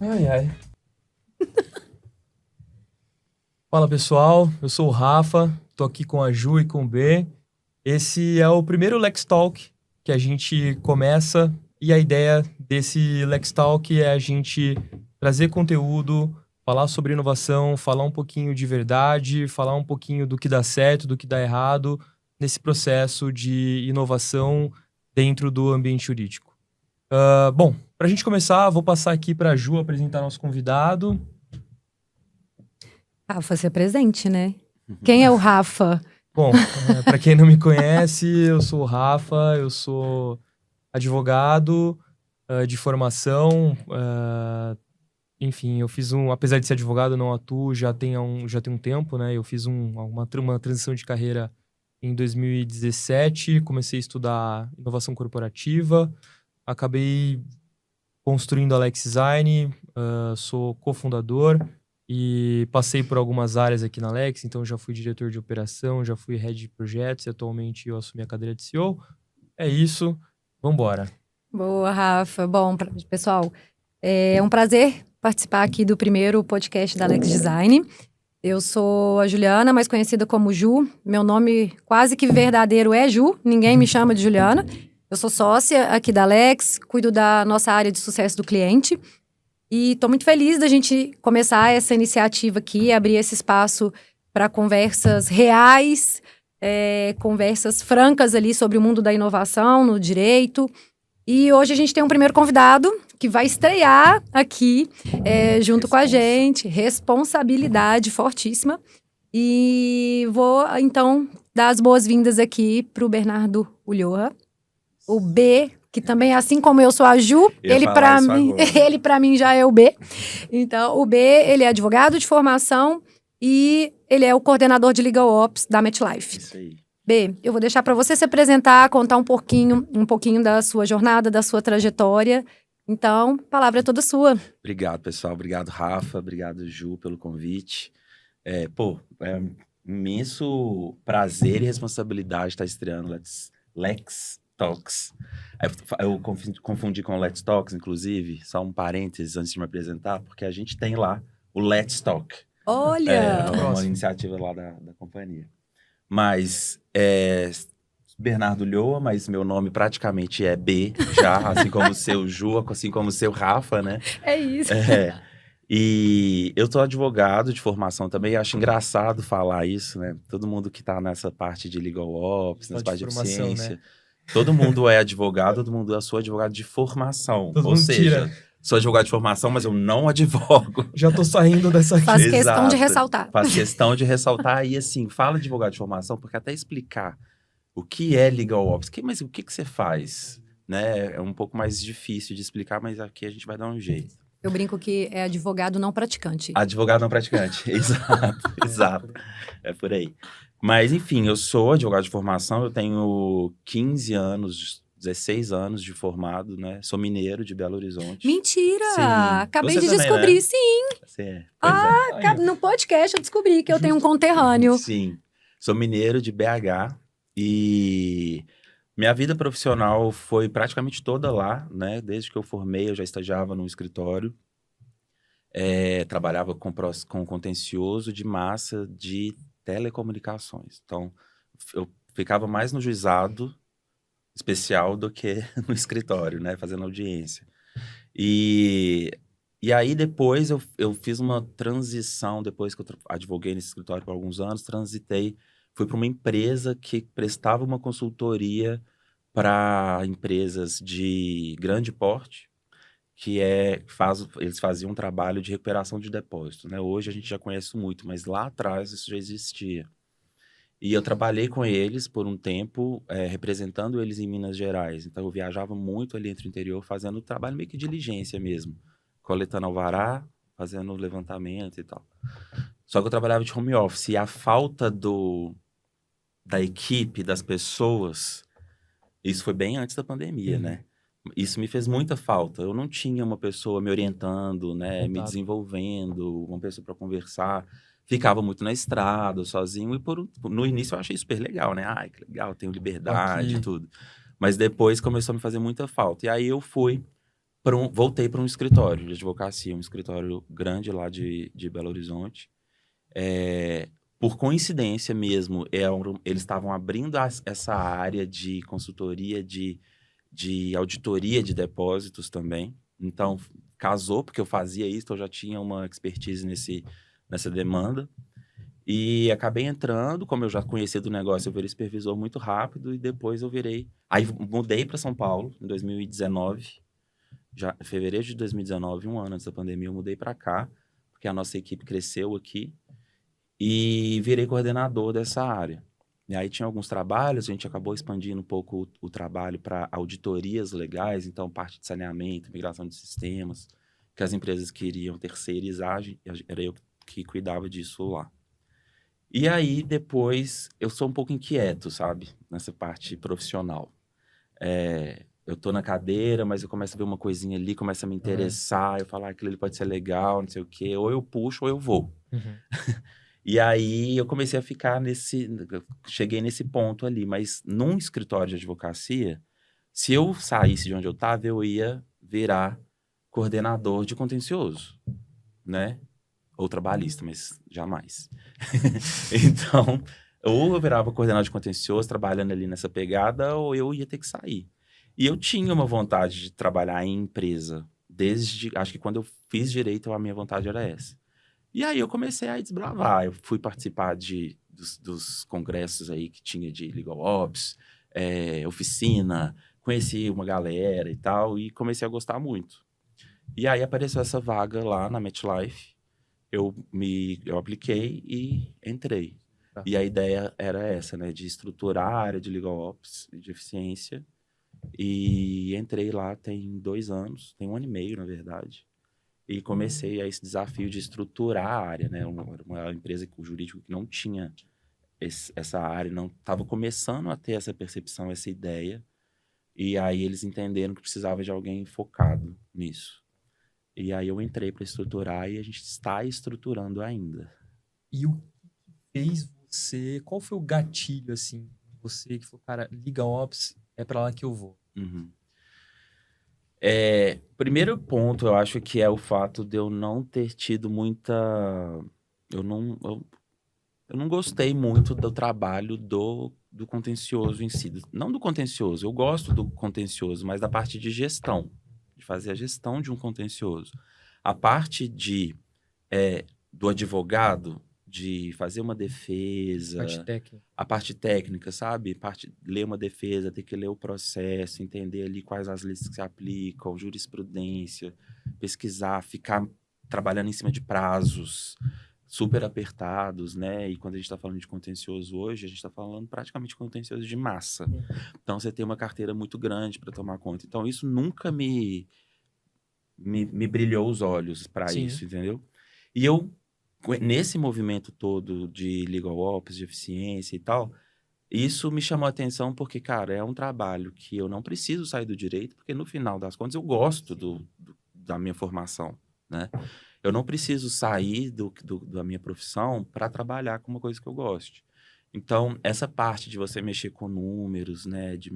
Ai, ai. Fala, pessoal. Eu sou o Rafa. Tô aqui com a Ju e com o B. Esse é o primeiro Lex Talk que a gente começa. E a ideia desse Lex Talk é a gente trazer conteúdo, falar sobre inovação, falar um pouquinho de verdade, falar um pouquinho do que dá certo, do que dá errado nesse processo de inovação dentro do ambiente jurídico. Bom, para a gente começar, vou passar aqui para a Ju apresentar nosso convidado. Rafa, se apresente, né? Quem é o Rafa? Bom, para quem não me conhece, eu sou o Rafa, eu sou advogado de formação. Enfim, eu fiz apesar de ser advogado, não atuo já tem um tempo, né? Eu fiz uma transição de carreira em 2017, comecei a estudar inovação corporativa, acabei construindo a Lex Design, sou cofundador e passei por algumas áreas aqui na Lex, então já fui diretor de operação, já fui head de projetos e atualmente eu assumi a cadeira de CEO. É isso, vambora. Boa, Rafa. Bom, pessoal, é um prazer participar aqui do primeiro podcast da Lex Design. Eu sou a Juliana, mais conhecida como Ju. Meu nome quase que verdadeiro é Ju, ninguém me chama de Juliana. Eu sou sócia aqui da Lex, cuido da nossa área de sucesso do cliente. E estou muito feliz da gente começar essa iniciativa aqui, abrir esse espaço para conversas reais, conversas francas ali sobre o mundo da inovação, no direito. E hoje a gente tem um primeiro convidado que vai estrear aqui junto com a gente. Responsabilidade fortíssima. E vou, então, dar as boas-vindas aqui para o Bernardo Ulloa, o B, que também, assim como eu sou a Ju, ele para mim já é o B. Então, o B, ele é advogado de formação e ele é o coordenador de Legal Ops da MetLife. Isso aí. B, eu vou deixar para você se apresentar, contar um pouquinho da sua jornada, da sua trajetória. Então, a palavra é toda sua. Obrigado, pessoal. Obrigado, Rafa. Obrigado, Ju, pelo convite. É um imenso prazer e responsabilidade estar estreando Lex Talks. Eu confundi com o Let's Talks, inclusive, só um parênteses antes de me apresentar, porque a gente tem lá o Let's Talk. Olha! É uma iniciativa lá da companhia. Mas, Bernardo Ulloa, mas meu nome praticamente é B, já, assim como o seu Ju, assim como o seu Rafa, né? É isso. E eu sou advogado de formação também, acho engraçado falar isso, né? Todo mundo que tá nessa parte de legal ops, nessa parte de ciência, né? Todo mundo é advogado, todo mundo eu sou advogado de formação. Todo ou mundo seja, tira. Sou advogado de formação, mas eu não advogo. Já tô saindo dessa aqui. Faz questão de ressaltar. Faz questão de ressaltar. E assim, fala advogado de formação, porque até explicar o que é legal ops, mas o que você faz, né? É um pouco mais difícil de explicar, mas aqui a gente vai dar um jeito. Eu brinco que é advogado não praticante. Advogado não praticante, exato. É por aí. Mas, enfim, eu sou advogado de formação, eu tenho 15 anos, 16 anos de formado, né? Sou mineiro de Belo Horizonte. Mentira! Sim. Acabei Você de também, descobrir, né? sim. No podcast eu descobri que eu tenho um conterrâneo. Sim. Sou mineiro de BH e minha vida profissional foi praticamente toda lá, né? Desde que eu formei, eu já estagiava num escritório. Trabalhava com contencioso de massa de telecomunicações. Então, eu ficava mais no juizado especial do que no escritório, né? Fazendo audiência. E aí, depois, eu fiz uma transição, depois que eu advoguei nesse escritório por alguns anos, fui para uma empresa que prestava uma consultoria para empresas de grande porte, eles faziam um trabalho de recuperação de depósito, né? Hoje a gente já conhece muito, mas lá atrás isso já existia. E eu trabalhei com eles por um tempo, representando eles em Minas Gerais. Então eu viajava muito ali entre o interior, fazendo trabalho meio que de diligência mesmo. Coletando alvará, fazendo levantamento e tal. Só que eu trabalhava de home office. E a falta da equipe, das pessoas, isso foi bem antes da pandemia, né? Isso me fez muita falta. Eu não tinha uma pessoa me orientando, né? Me desenvolvendo, uma pessoa para conversar. Ficava muito na estrada, sozinho. E no início eu achei super legal, né? Ai, que legal, tenho liberdade e tudo. Mas depois começou a me fazer muita falta. E aí eu fui voltei para um escritório de advocacia, um escritório grande lá de Belo Horizonte. Por coincidência mesmo, eles estavam abrindo essa área de consultoria, de auditoria de depósitos também. Então, casou, porque eu fazia isso, eu já tinha uma expertise nessa demanda. E acabei entrando, como eu já conhecia do negócio, eu virei supervisor muito rápido e depois eu virei... Aí mudei para São Paulo em 2019, já em fevereiro de 2019, um ano antes da pandemia, eu mudei para cá, porque a nossa equipe cresceu aqui e virei coordenador dessa área. E aí tinha alguns trabalhos, a gente acabou expandindo um pouco o trabalho para auditorias legais, então parte de saneamento, migração de sistemas, que as empresas queriam terceirizar, era eu que cuidava disso lá. E aí, depois, eu sou um pouco inquieto, sabe? Nessa parte profissional. Eu tô na cadeira, mas eu começo a ver uma coisinha ali, começa a me interessar, eu falo, aquilo ali pode ser legal, não sei o quê. Ou eu puxo ou eu vou. Uhum. E aí, eu comecei a ficar cheguei nesse ponto ali. Mas num escritório de advocacia, se eu saísse de onde eu tava, eu ia virar coordenador de contencioso, né? Ou trabalhista, mas jamais. Então, ou eu virava coordenador de contencioso, trabalhando ali nessa pegada, ou eu ia ter que sair. E eu tinha uma vontade de trabalhar em empresa. Acho que quando eu fiz direito, a minha vontade era essa. E aí eu comecei a desbravar. Eu fui participar dos congressos aí que tinha de Legal Ops, oficina, conheci uma galera e tal, e comecei a gostar muito. E aí apareceu essa vaga lá na MetLife. Eu apliquei e entrei. Tá. E a ideia era essa, né? De estruturar a área de Legal Ops, de eficiência. E entrei lá tem 2 anos, tem 1 ano e meio, na verdade. E comecei a esse desafio de estruturar a área, né? Uma empresa com jurídico que não tinha essa área, não estava começando a ter essa percepção, essa ideia. E aí eles entenderam que precisava de alguém focado nisso. E aí eu entrei para estruturar e a gente está estruturando ainda. E o que fez você... Qual foi o gatilho, assim, você que falou, cara, Legal Ops é para lá que eu vou? Uhum. Primeiro ponto, eu acho que é o fato de eu não ter tido muita... Eu não gostei muito do trabalho do contencioso em si. Não do contencioso, eu gosto do contencioso, mas da parte de gestão. De fazer a gestão de um contencioso. A parte do advogado, de fazer uma defesa... Parte técnica. A parte técnica, sabe? Ler uma defesa, ter que ler o processo, entender ali quais as leis que se aplicam, jurisprudência, pesquisar, ficar trabalhando em cima de prazos super apertados, né? E quando a gente está falando de contencioso hoje, a gente está falando praticamente de contencioso de massa. Então, você tem uma carteira muito grande para tomar conta. Então, isso nunca me brilhou os olhos para isso, entendeu? E eu, nesse movimento todo de Legal Ops, de eficiência e tal, isso me chamou a atenção porque, cara, é um trabalho que eu não preciso sair do direito, porque no final das contas eu gosto da minha formação, né? Eu não preciso sair da minha profissão para trabalhar com uma coisa que eu goste. Então, essa parte de você mexer com números, né, de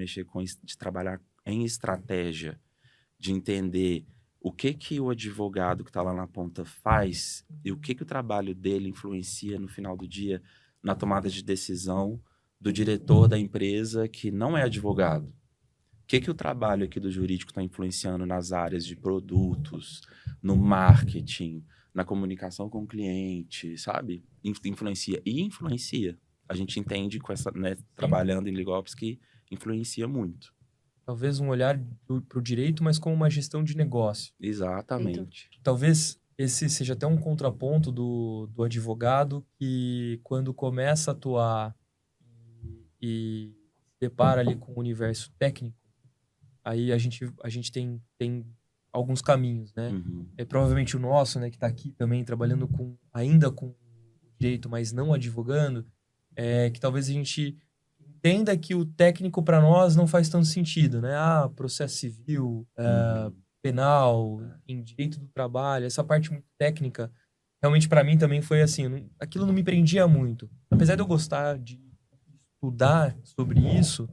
trabalhar em estratégia, de entender o que o advogado que está lá na ponta faz e o que o trabalho dele influencia no final do dia na tomada de decisão do diretor da empresa que não é advogado. O que o trabalho aqui do jurídico está influenciando nas áreas de produtos, no marketing, na comunicação com o cliente, sabe? Influencia. E influencia. A gente entende com essa, né, trabalhando em Legal Ops que influencia muito. Talvez um olhar para o direito, mas como uma gestão de negócio. Exatamente. Talvez esse seja até um contraponto do advogado que, quando começa a atuar e se depara ali com o universo técnico, aí a gente tem alguns caminhos, né? Uhum. Provavelmente o nosso, né, que está aqui também trabalhando ainda com direito, mas não advogando, que talvez a gente entenda que o técnico para nós não faz tanto sentido, né? Processo civil, penal, em direito do trabalho, essa parte muito técnica, realmente para mim também foi assim, aquilo não me prendia muito. Apesar de eu gostar de estudar sobre isso,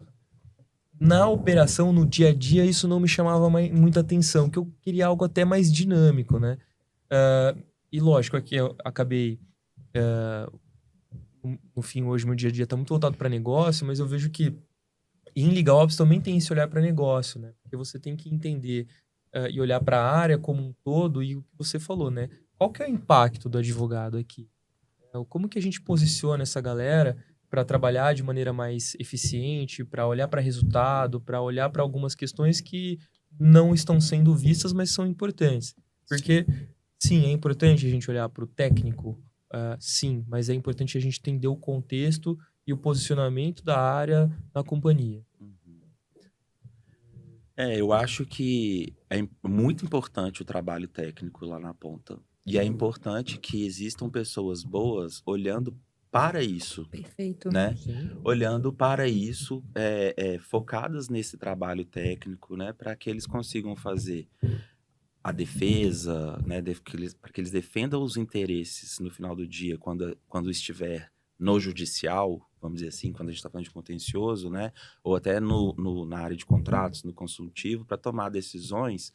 na operação, no dia a dia, isso não me chamava muita atenção, que eu queria algo até mais dinâmico, né? E lógico, aqui eu acabei... no fim, hoje, meu dia a dia está muito voltado para negócio, mas eu vejo que em Legal Ops também tem esse olhar para negócio, né? Porque você tem que entender e olhar para a área como um todo e o que você falou, né? Qual que é o impacto do advogado aqui? Como que a gente posiciona essa galera para trabalhar de maneira mais eficiente, para olhar para resultado, para olhar para algumas questões que não estão sendo vistas, mas são importantes. Porque, sim, é importante a gente olhar para o técnico, sim, mas é importante a gente entender o contexto e o posicionamento da área na companhia. Eu acho que é muito importante o trabalho técnico lá na ponta. E é importante que existam pessoas boas olhando para isso, Perfeito. né? Sim. Olhando para isso, focadas nesse trabalho técnico, né? Para que eles consigam fazer a defesa, né? Para que eles defendam os interesses no final do dia, quando estiver no judicial, vamos dizer assim, quando a gente está falando de contencioso, né? Ou até na área de contratos, no consultivo, para tomar decisões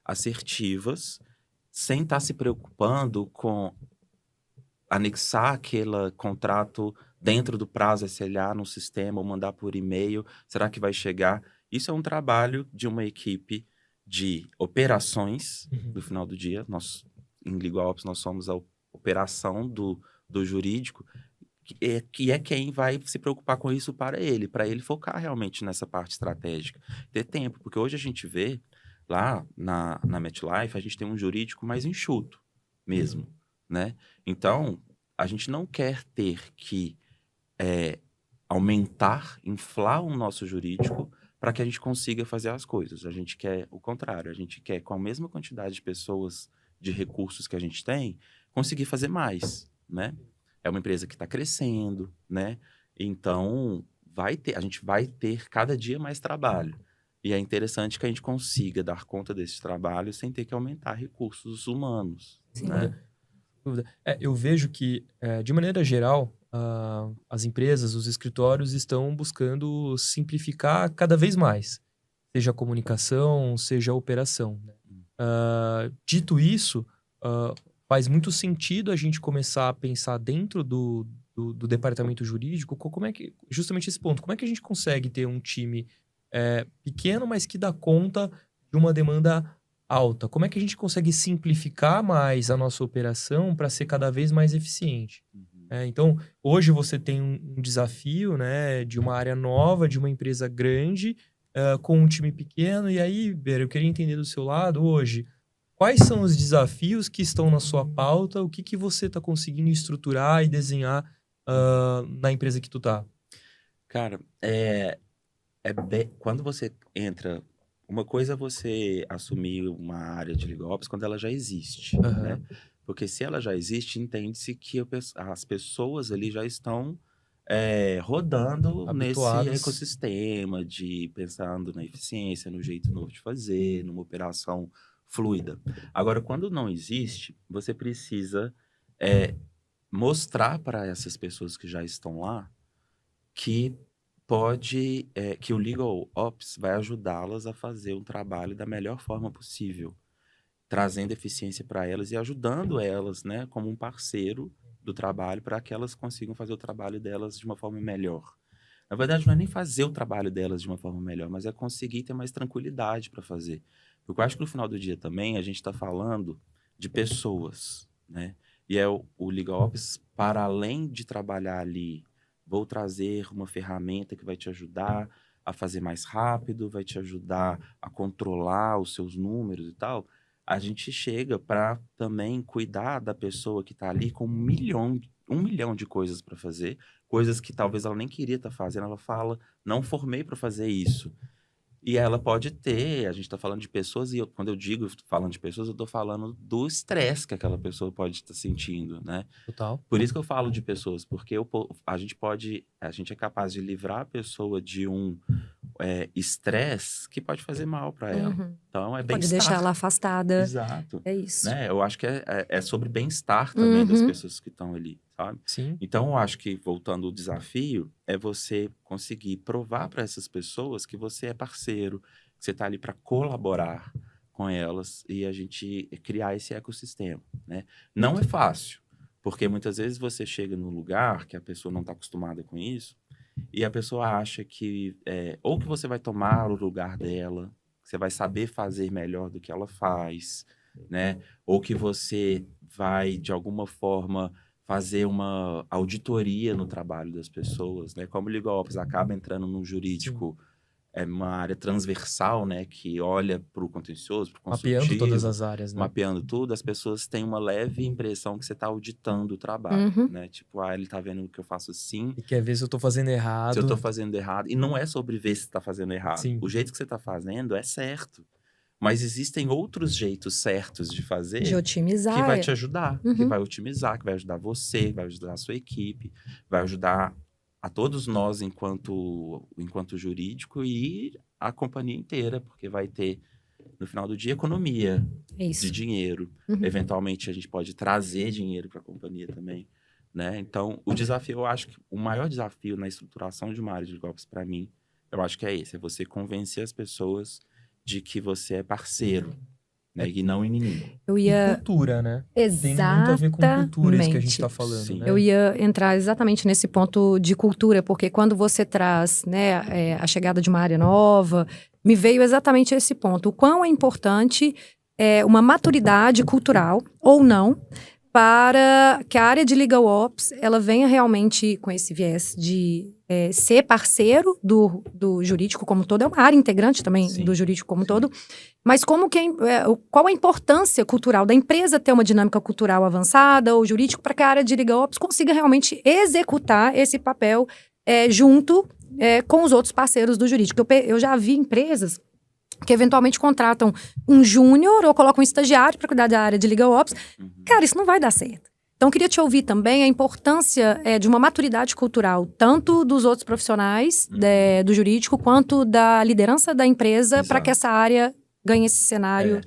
assertivas, sem estar se preocupando com anexar aquele contrato dentro do prazo SLA no sistema ou mandar por e-mail. Será que vai chegar? Isso é um trabalho de uma equipe de operações no final do dia. Nós, em Legal Ops, nós somos a operação do jurídico, que é quem vai se preocupar com isso para ele focar realmente nessa parte estratégica. Ter tempo, porque hoje a gente vê, lá na MetLife, a gente tem um jurídico mais enxuto mesmo, né? Então, a gente não quer ter que aumentar, inflar o nosso jurídico para que a gente consiga fazer as coisas. A gente quer o contrário, a gente quer, com a mesma quantidade de pessoas, de recursos que a gente tem, conseguir fazer mais, né? É uma empresa que está crescendo, né? Então, a gente vai ter cada dia mais trabalho. E é interessante que a gente consiga dar conta desse trabalho sem ter que aumentar recursos humanos, Sim. né? Eu vejo que, de maneira geral, as empresas, os escritórios estão buscando simplificar cada vez mais, seja a comunicação, seja a operação, né? Dito isso, faz muito sentido a gente começar a pensar dentro do departamento jurídico, como é que, justamente esse ponto, como é que a gente consegue ter um time pequeno, mas que dá conta de uma demanda alta? Como é que a gente consegue simplificar mais a nossa operação para ser cada vez mais eficiente? Então, hoje você tem um desafio, né, de uma área nova, de uma empresa grande, com um time pequeno. E aí, Ber, eu queria entender do seu lado hoje, quais são os desafios que estão na sua pauta? O que você está conseguindo estruturar e desenhar na empresa que tu tá? Cara, quando você entra... Uma coisa é você assumir uma área de Legal Ops quando ela já existe, né? Porque se ela já existe, entende-se que as pessoas ali já estão rodando Habituadas. nesse ecossistema pensando na eficiência, no jeito novo de fazer, numa operação fluida. Agora, quando não existe, você precisa mostrar para essas pessoas que já estão lá que que o Legal Ops vai ajudá-las a fazer um trabalho da melhor forma possível, trazendo eficiência para elas e ajudando elas, né, como um parceiro do trabalho para que elas consigam fazer o trabalho delas de uma forma melhor. Na verdade, não é nem fazer o trabalho delas de uma forma melhor, mas é conseguir ter mais tranquilidade para fazer. Porque eu acho que no final do dia também a gente está falando de pessoas, né? E o Legal Ops, para além de trabalhar ali, vou trazer uma ferramenta que vai te ajudar a fazer mais rápido, vai te ajudar a controlar os seus números e tal. A gente chega para também cuidar da pessoa que está ali com 1 milhão de coisas para fazer, coisas que talvez ela nem queria estar fazendo. Ela fala, não formei para fazer isso. E ela pode ter, a gente está falando de pessoas, e quando eu digo falando de pessoas, eu estou falando do estresse que aquela pessoa pode estar sentindo, né? Total. Por isso que eu falo de pessoas, porque a gente é capaz de livrar a pessoa de estresse que pode fazer mal para ela. Uhum. Então, é Pode bem-estar. deixar ela afastada. Exato. É isso. Né? Eu acho que é sobre bem-estar também das pessoas que estão ali, sabe? Sim. Então, eu acho que, voltando ao desafio, é você conseguir provar para essas pessoas que você é parceiro, que você está ali para colaborar com elas e a gente criar esse ecossistema, né? Não é fácil, porque muitas vezes você chega num lugar que a pessoa não está acostumada com isso e a pessoa acha que ou que você vai tomar o lugar dela, que você vai saber fazer melhor do que ela faz, né? Ou que você vai, de alguma forma, fazer uma auditoria no trabalho das pessoas, né? Como o Legal Ops acaba entrando no jurídico, é uma área transversal, né? Que olha para o contencioso, para o Mapeando todas consultivo, as áreas, né? mapeando tudo, as pessoas têm uma leve impressão que você está auditando o trabalho, né? Tipo, ele tá vendo que eu faço assim, E quer ver se eu tô fazendo errado. se eu tô fazendo errado. E não é sobre ver se tá fazendo errado. Sim. O jeito que você tá fazendo é certo. Mas existem outros jeitos certos de fazer De otimizar. que vai te ajudar, que vai otimizar, que vai ajudar você, que vai ajudar a sua equipe, vai ajudar a todos nós enquanto jurídico e a companhia inteira, porque vai ter, no final do dia, economia de dinheiro. Eventualmente, a gente pode trazer dinheiro para a companhia também, né? Então, o desafio, eu acho que o maior desafio na estruturação de uma área de golpes, para mim, eu acho que é esse, é você convencer as pessoas de que você é parceiro, né? E não inimigo. E cultura, né? Exatamente. Tem muito a ver com cultura isso que a gente tá falando, Sim. né? Eu ia entrar exatamente nesse ponto de cultura, porque quando você traz, né, a chegada de uma área nova, me veio exatamente esse ponto. O quão é importante uma maturidade cultural, ou não, para que a área de Legal Ops, ela venha realmente com esse viés de ser parceiro do jurídico como um todo. É uma área integrante também do jurídico como um todo. Mas qual a importância cultural da empresa ter uma dinâmica cultural avançada ou jurídico para que a área de Legal Ops consiga realmente executar esse papel junto com os outros parceiros do jurídico. Eu já vi empresas que eventualmente contratam um júnior ou colocam um estagiário para cuidar da área de Legal Ops. Cara, isso não vai dar certo. Então, eu queria te ouvir também a importância de uma maturidade cultural, tanto dos outros profissionais do jurídico, quanto da liderança da empresa, para que essa área ganhe esse cenário.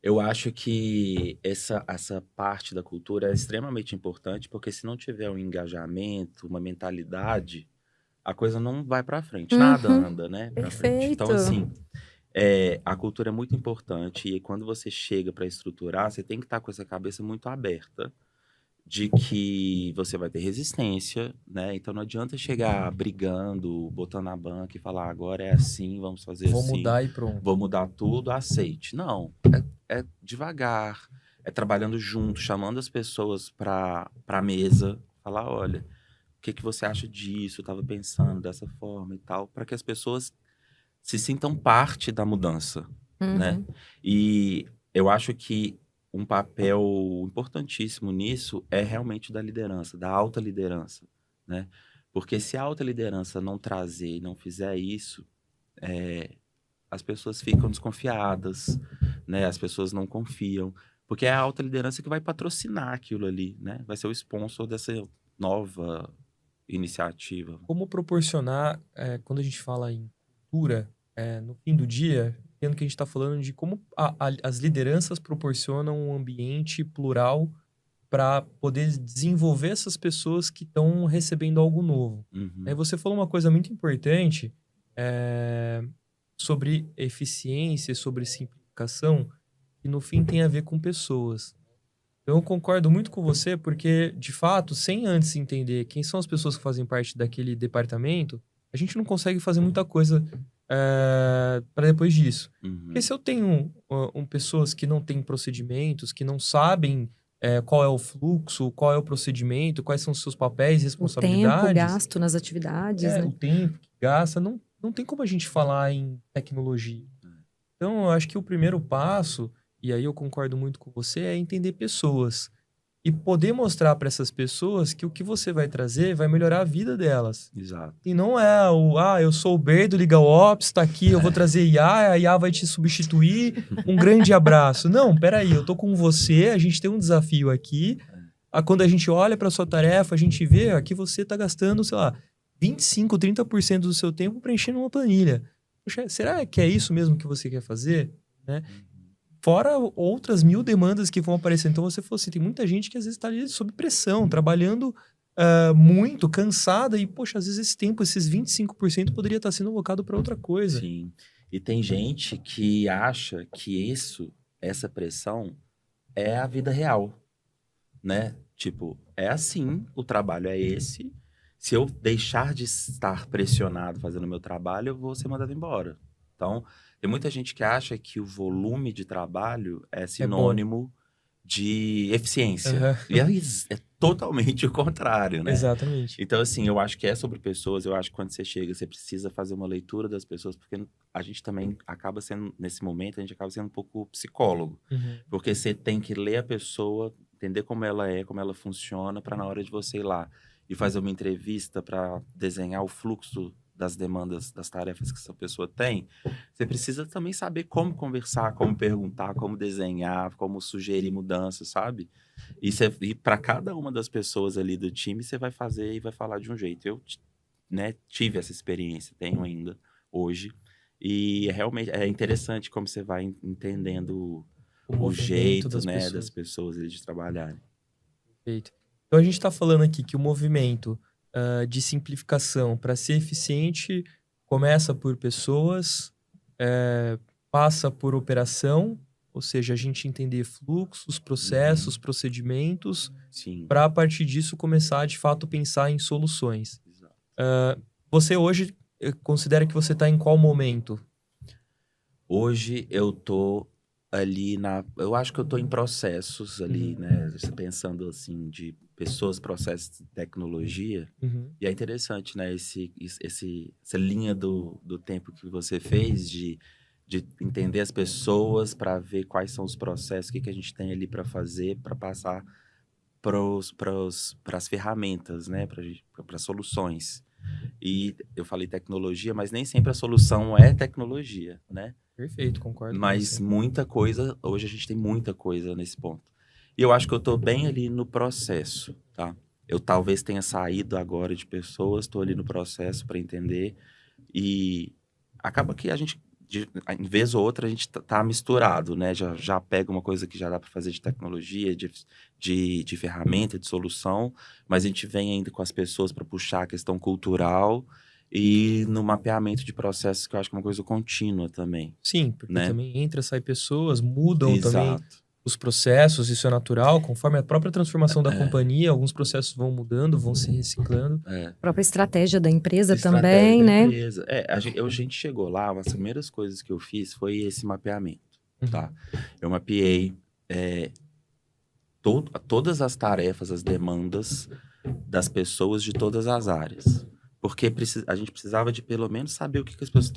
Eu acho que essa parte da cultura é extremamente importante, porque se não tiver um engajamento, uma mentalidade, a coisa não vai para frente. Nada anda, né? Pra frente. Então, assim, a cultura é muito importante e quando você chega para estruturar, você tem que estar com essa cabeça muito aberta de que você vai ter resistência, né? Então não adianta chegar brigando, botando na banca e falar agora é assim, vamos fazer assim. Vou mudar e pronto. Vou mudar tudo, aceite. Não, é devagar, é trabalhando junto, chamando as pessoas para a mesa, falar, olha, o que você acha disso? Eu estava pensando dessa forma e tal, para que as pessoas se sintam parte da mudança, né? E eu acho que um papel importantíssimo nisso é realmente da liderança, da alta liderança, né? Porque se a alta liderança não trazer e não fizer isso, as pessoas ficam desconfiadas, né? As pessoas não confiam, porque é a alta liderança que vai patrocinar aquilo ali, né? Vai ser o sponsor dessa nova iniciativa. Como proporcionar, quando a gente fala em cultura, no fim do dia, entendo que a gente está falando de como as lideranças proporcionam um ambiente plural para poder desenvolver essas pessoas que estão recebendo algo novo. Aí você falou uma coisa muito importante sobre eficiência, sobre simplificação, que no fim tem a ver com pessoas. Então, eu concordo muito com você, porque, de fato, sem antes entender quem são as pessoas que fazem parte daquele departamento, a gente não consegue fazer muita coisa para depois disso. Porque se eu tenho pessoas que não têm procedimentos, que não sabem qual é o fluxo, qual é o procedimento, quais são os seus papéis e responsabilidades... O tempo gasto nas atividades, né? O tempo que gasta, não tem como a gente falar em tecnologia. Então, eu acho que o primeiro passo, e aí eu concordo muito com você, é entender pessoas. E poder mostrar para essas pessoas que o que você vai trazer vai melhorar a vida delas. Exato. E não é eu sou o Ber do Legal Ops, tá aqui, eu vou trazer IA, a IA vai te substituir, um grande abraço. Não, peraí, eu tô com você, a gente tem um desafio aqui. Quando a gente olha para sua tarefa, a gente vê que você tá gastando, sei lá, 25%, 30% do seu tempo preenchendo uma planilha. poxa, será que é isso mesmo que você quer fazer? Né? Fora outras 1000 demandas que vão aparecer. Então, você falou assim, tem muita gente que às vezes está ali sob pressão, trabalhando muito, cansada, e, poxa, às vezes esse tempo, esses 25% poderia estar sendo alocado para outra coisa. Sim. E tem gente que acha que essa pressão é a vida real, né? Tipo, é assim, o trabalho é esse. Se eu deixar de estar pressionado fazendo o meu trabalho, eu vou ser mandado embora. Então, tem muita gente que acha que o volume de trabalho é sinônimo de eficiência. E é totalmente o contrário, né? Exatamente. Então, assim, eu acho que é sobre pessoas. Eu acho que quando você chega, você precisa fazer uma leitura das pessoas, porque a gente também acaba sendo, nesse momento, a gente acaba sendo um pouco psicólogo. Porque você tem que ler a pessoa, entender como ela é, como ela funciona, para na hora de você ir lá e fazer uma entrevista para desenhar o fluxo das demandas, das tarefas que essa pessoa tem, você precisa também saber como conversar, como perguntar, como desenhar, como sugerir mudanças, sabe? E para cada uma das pessoas ali do time, você vai fazer e vai falar de um jeito. Eu, né, tive essa experiência, tenho ainda hoje. E realmente é interessante como você vai entendendo o jeito, né, das pessoas ali de trabalharem. Perfeito. Então, a gente está falando aqui que o movimento de simplificação para ser eficiente começa por pessoas, passa por operação, ou seja, a gente entender fluxos, processos, procedimentos, para a partir disso começar de fato pensar em soluções. Você hoje considera que você está em qual momento? Hoje eu tô ali eu acho que eu tô em processos ali, né? Você pensando assim de pessoas, processos de tecnologia. E é interessante, né? Essa linha do tempo que você fez de entender as pessoas para ver quais são os processos, o que a gente tem ali para fazer, para passar para as ferramentas, né? Para soluções. E eu falei tecnologia, mas nem sempre a solução é tecnologia, né? Perfeito, concordo. Mas muita coisa, hoje a gente tem muita coisa nesse ponto. E eu acho que eu tô bem ali no processo, tá? Eu talvez tenha saído agora de pessoas, tô ali no processo para entender. E acaba que a gente, em vez ou outra, a gente tá misturado, né? Já pega uma coisa que já dá para fazer de tecnologia, de ferramenta, de solução, mas a gente vem ainda com as pessoas para puxar a questão cultural e no mapeamento de processos, que eu acho que é uma coisa contínua também. Sim, porque né? também entra, sai pessoas, mudam também Exato. os processos, isso é natural, conforme a própria transformação da companhia, alguns processos vão mudando, vão se reciclando. A própria estratégia da empresa também, né? Empresa. A gente chegou lá, uma das primeiras coisas que eu fiz foi esse mapeamento, tá? Eu mapeei todas as tarefas, as demandas das pessoas de todas as áreas. Porque a gente precisava de pelo menos saber o que as pessoas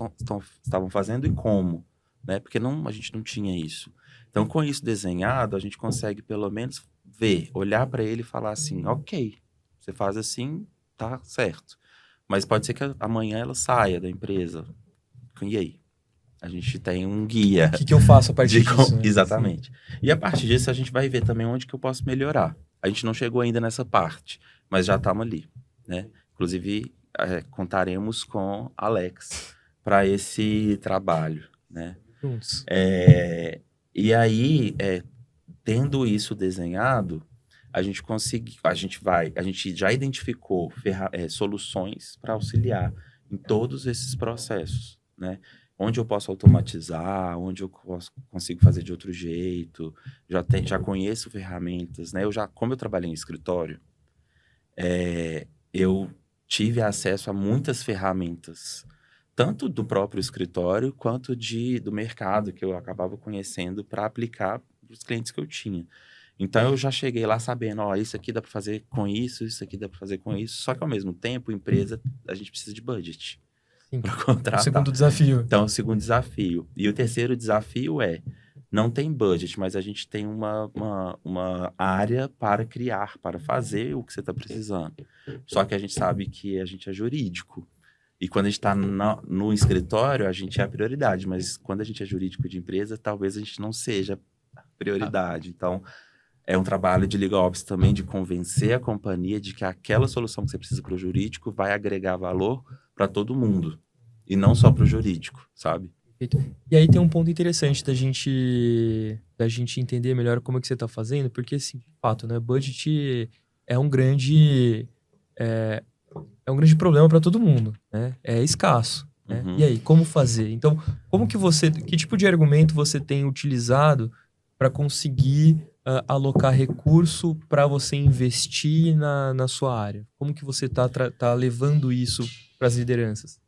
estavam fazendo e como, né? Porque a gente não tinha isso. Então, com isso desenhado, a gente consegue pelo menos ver, olhar para ele e falar assim, ok, você faz assim, tá certo. Mas pode ser que amanhã ela saia da empresa. E aí? A gente tem um guia. O que eu faço a partir disso? Né? Exatamente. E a partir disso, a gente vai ver também onde que eu posso melhorar. A gente não chegou ainda nessa parte, mas já estamos ali, né? Inclusive, contaremos com Alex para esse trabalho, né? Juntos. E aí, tendo isso desenhado, a gente já identificou soluções para auxiliar em todos esses processos, né? Onde eu posso automatizar, onde eu consigo fazer de outro jeito, já conheço ferramentas, né? Como eu trabalhei em escritório, eu tive acesso a muitas ferramentas, tanto do próprio escritório quanto do mercado, que eu acabava conhecendo para aplicar para os clientes que eu tinha. Então, eu já cheguei lá sabendo, isso aqui dá para fazer com isso aqui dá para fazer com isso. Só que, ao mesmo tempo, empresa, a gente precisa de budget para contratar. O segundo desafio. Então, o segundo desafio. E o terceiro desafio não tem budget, mas a gente tem uma área para criar, para fazer o que você está precisando. Só que a gente sabe que a gente é jurídico. E quando a gente está no escritório, a gente é a prioridade. Mas quando a gente é jurídico de empresa, talvez a gente não seja a prioridade. Então, é um trabalho de legal ops também, de convencer a companhia de que aquela solução que você precisa para o jurídico vai agregar valor para todo mundo. E não só para o jurídico, sabe? E aí tem um ponto interessante da gente entender melhor como é que você está fazendo, porque, assim, de fato, né, budget é um grande problema para todo mundo, né? É escasso, né? Uhum. E aí, como fazer? Então, que tipo de argumento você tem utilizado para conseguir alocar recurso para você investir na sua área? Como que você tá levando isso para as lideranças?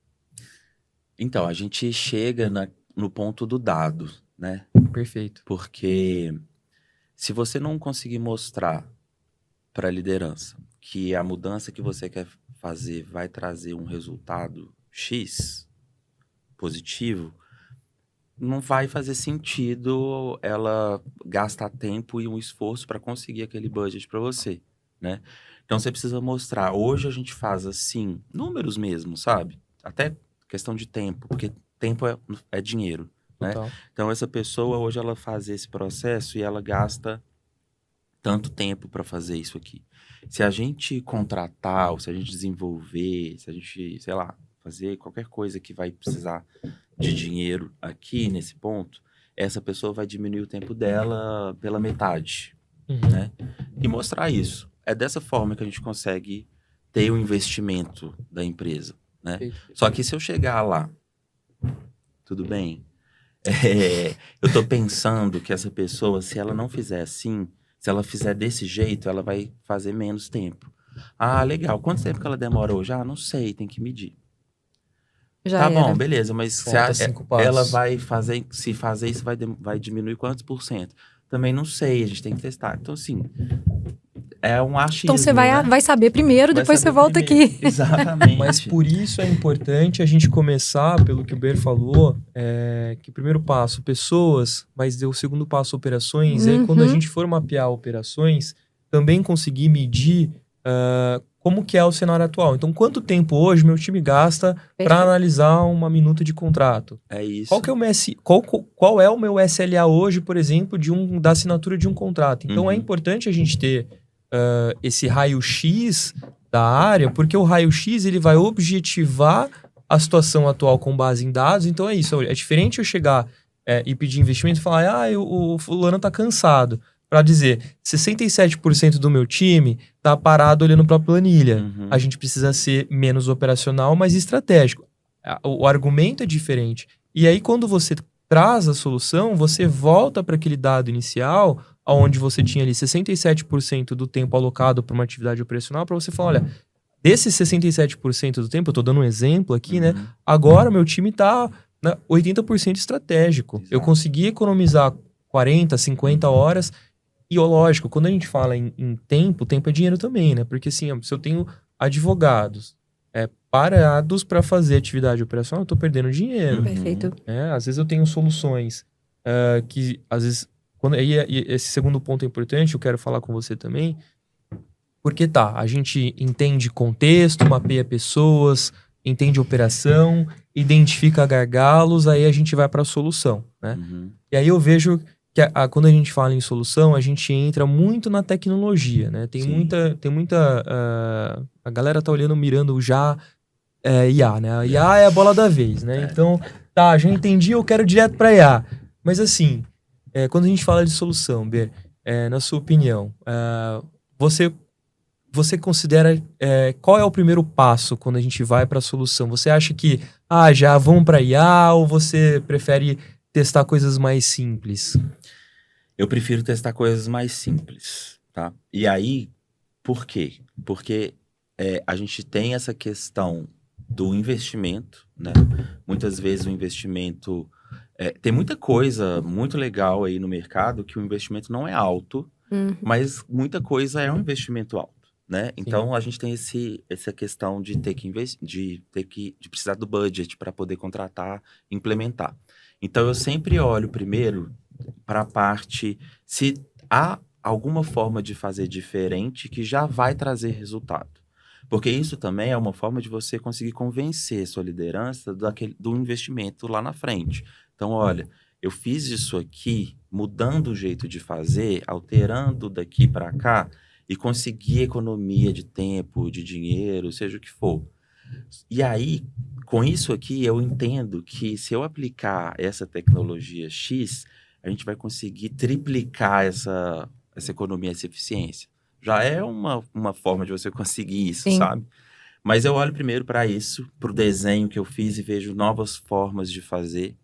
Então, a gente chega no ponto do dado, né? Perfeito. Porque se você não conseguir mostrar para a liderança que a mudança que você quer fazer vai trazer um resultado X positivo, não vai fazer sentido ela gastar tempo e um esforço para conseguir aquele budget para você, né? Então você precisa mostrar. Hoje a gente faz assim, números mesmo, sabe? Até questão de tempo, porque tempo é dinheiro, né? Total. Então essa pessoa hoje ela faz esse processo e ela gasta tanto tempo para fazer isso aqui. Se a gente contratar, ou se a gente desenvolver, se a gente, sei lá, fazer qualquer coisa que vai precisar de dinheiro aqui nesse ponto, essa pessoa vai diminuir o tempo dela pela metade, né? E mostrar isso. É dessa forma que a gente consegue ter o investimento da empresa, né? Só que se eu chegar lá, tudo bem, eu tô pensando que essa pessoa, se ela não fizer assim, se ela fizer desse jeito, ela vai fazer menos tempo. Ah, legal. Quanto tempo que ela demora hoje? Ah, não sei, tem que medir. Já Tá era. bom, beleza, mas Falta 5 passos. ela vai fazer, se fazer isso, vai diminuir quantos %? Também não sei, a gente tem que testar. Então, assim, é um achismo, Então você né? vai saber primeiro, Vai depois você saber volta primeiro. aqui. Exatamente. Mas por isso é importante a gente começar, pelo que o Ber falou, que o primeiro passo, pessoas, mas o segundo passo, operações. E aí, quando a gente for mapear operações, também conseguir medir como que é o cenário atual. Então, quanto tempo hoje meu time gasta para analisar uma minuta de contrato? É isso. Qual é o meu SLA hoje, por exemplo, da assinatura de um contrato? Então, é importante a gente ter esse raio-x da área, porque o raio-x ele vai objetivar a situação atual com base em dados. Então, é isso. É diferente eu chegar e pedir investimento e falar, o fulano tá cansado. Para dizer, 67% do meu time tá parado olhando para a planilha. A gente precisa ser menos operacional, mais estratégico. O argumento é diferente. E aí, quando você traz a solução, você volta para aquele dado inicial, onde você tinha ali 67% do tempo alocado para uma atividade operacional, para você falar, olha, desses 67% do tempo, eu tô dando um exemplo aqui, né? Agora meu time tá 80% estratégico. Exato. Eu consegui economizar 40, 50 horas. E, lógico, quando a gente fala em tempo é dinheiro também, né? Porque, assim, se eu tenho advogados parados para fazer atividade operacional, eu tô perdendo dinheiro. Perfeito. Às vezes eu tenho soluções que, às vezes... E esse segundo ponto é importante, eu quero falar com você também, porque a gente entende contexto, mapeia pessoas, entende operação, identifica gargalos, aí a gente vai para a solução, né? E aí eu vejo que quando a gente fala em solução, a gente entra muito na tecnologia, né? Tem muita a galera tá olhando, mirando já IA, né? A IA é a bola da vez, né? Então, já entendi, eu quero direto para IA. Mas assim, quando a gente fala de solução, Ber, na sua opinião, você considera qual é o primeiro passo quando a gente vai para a solução? Você acha que já vão para IA ou você prefere testar coisas mais simples? Eu prefiro testar coisas mais simples, tá? E aí, por quê? Porque a gente tem essa questão do investimento, né? Muitas vezes o investimento... tem muita coisa muito legal aí no mercado que o investimento não é alto, mas muita coisa é um investimento alto, né? Então, a gente tem essa questão de ter que investir, de precisar do budget para poder contratar, implementar. Então, eu sempre olho primeiro para a parte, se há alguma forma de fazer diferente que já vai trazer resultado. Porque isso também é uma forma de você conseguir convencer sua liderança do investimento lá na frente. Então, olha, eu fiz isso aqui, mudando o jeito de fazer, alterando daqui para cá, e consegui economia de tempo, de dinheiro, seja o que for. E aí, com isso aqui, eu entendo que se eu aplicar essa tecnologia X, a gente vai conseguir triplicar essa economia, essa eficiência. Já é uma forma de você conseguir isso, Sim. sabe? Mas eu olho primeiro para isso, para o desenho que eu fiz e vejo novas formas de fazer,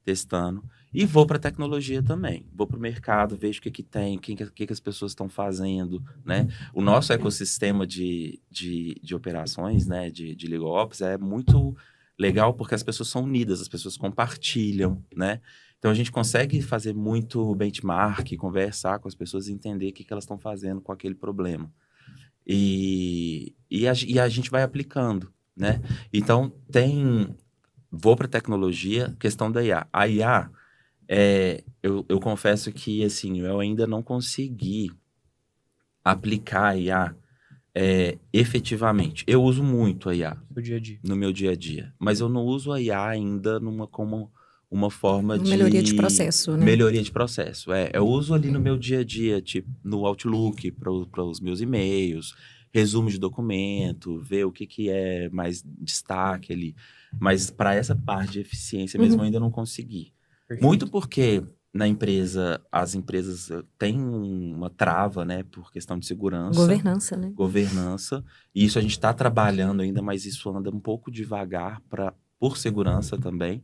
testando. E vou para a tecnologia também. Vou para o mercado, vejo o que tem, o que as pessoas estão fazendo, né? O nosso ecossistema de operações, né? De Legal Ops é muito legal porque as pessoas são unidas, as pessoas compartilham, né? Então, a gente consegue fazer muito benchmark, conversar com as pessoas e entender o que elas estão fazendo com aquele problema. E a gente vai aplicando, né? Então, vou para a tecnologia, questão da IA. A IA, eu confesso que, assim, eu ainda não consegui aplicar a IA efetivamente. Eu uso muito a IA No dia a dia. no meu dia a dia, mas eu não uso a IA ainda como uma forma de... Melhoria de processo, né? Melhoria de processo, eu uso ali no meu dia a dia, tipo, no Outlook, para os meus e-mails, resumo de documento, ver o que é mais destaque ali. Mas para essa parte de eficiência mesmo, eu ainda não consegui. Perfeito. Muito porque na empresa, as empresas têm uma trava, né, por questão de segurança. Governança, né? Governança. E isso a gente está trabalhando ainda, mas isso anda um pouco devagar por segurança também.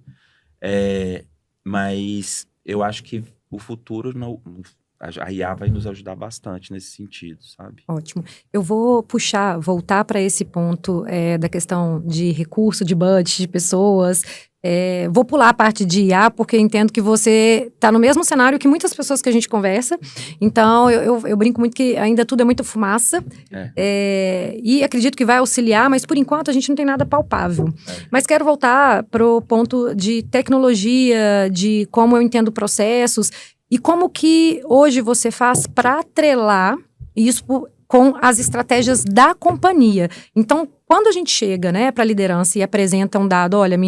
Mas eu acho que o futuro, a IA vai nos ajudar bastante nesse sentido, sabe? Ótimo. Eu vou voltar para esse ponto da questão de recurso, de budget, de pessoas. Vou pular a parte de IA, porque eu entendo que você está no mesmo cenário que muitas pessoas que a gente conversa. Então, eu brinco muito que ainda tudo é muito fumaça. E acredito que vai auxiliar, mas por enquanto a gente não tem nada palpável. Mas quero voltar para o ponto de tecnologia, de como eu entendo processos. E como que hoje você faz para atrelar isso com as estratégias da companhia? Então, quando a gente chega, né, para a liderança e apresenta um dado, olha,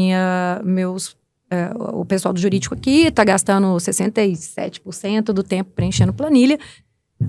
o pessoal do jurídico aqui está gastando 67% do tempo preenchendo planilha,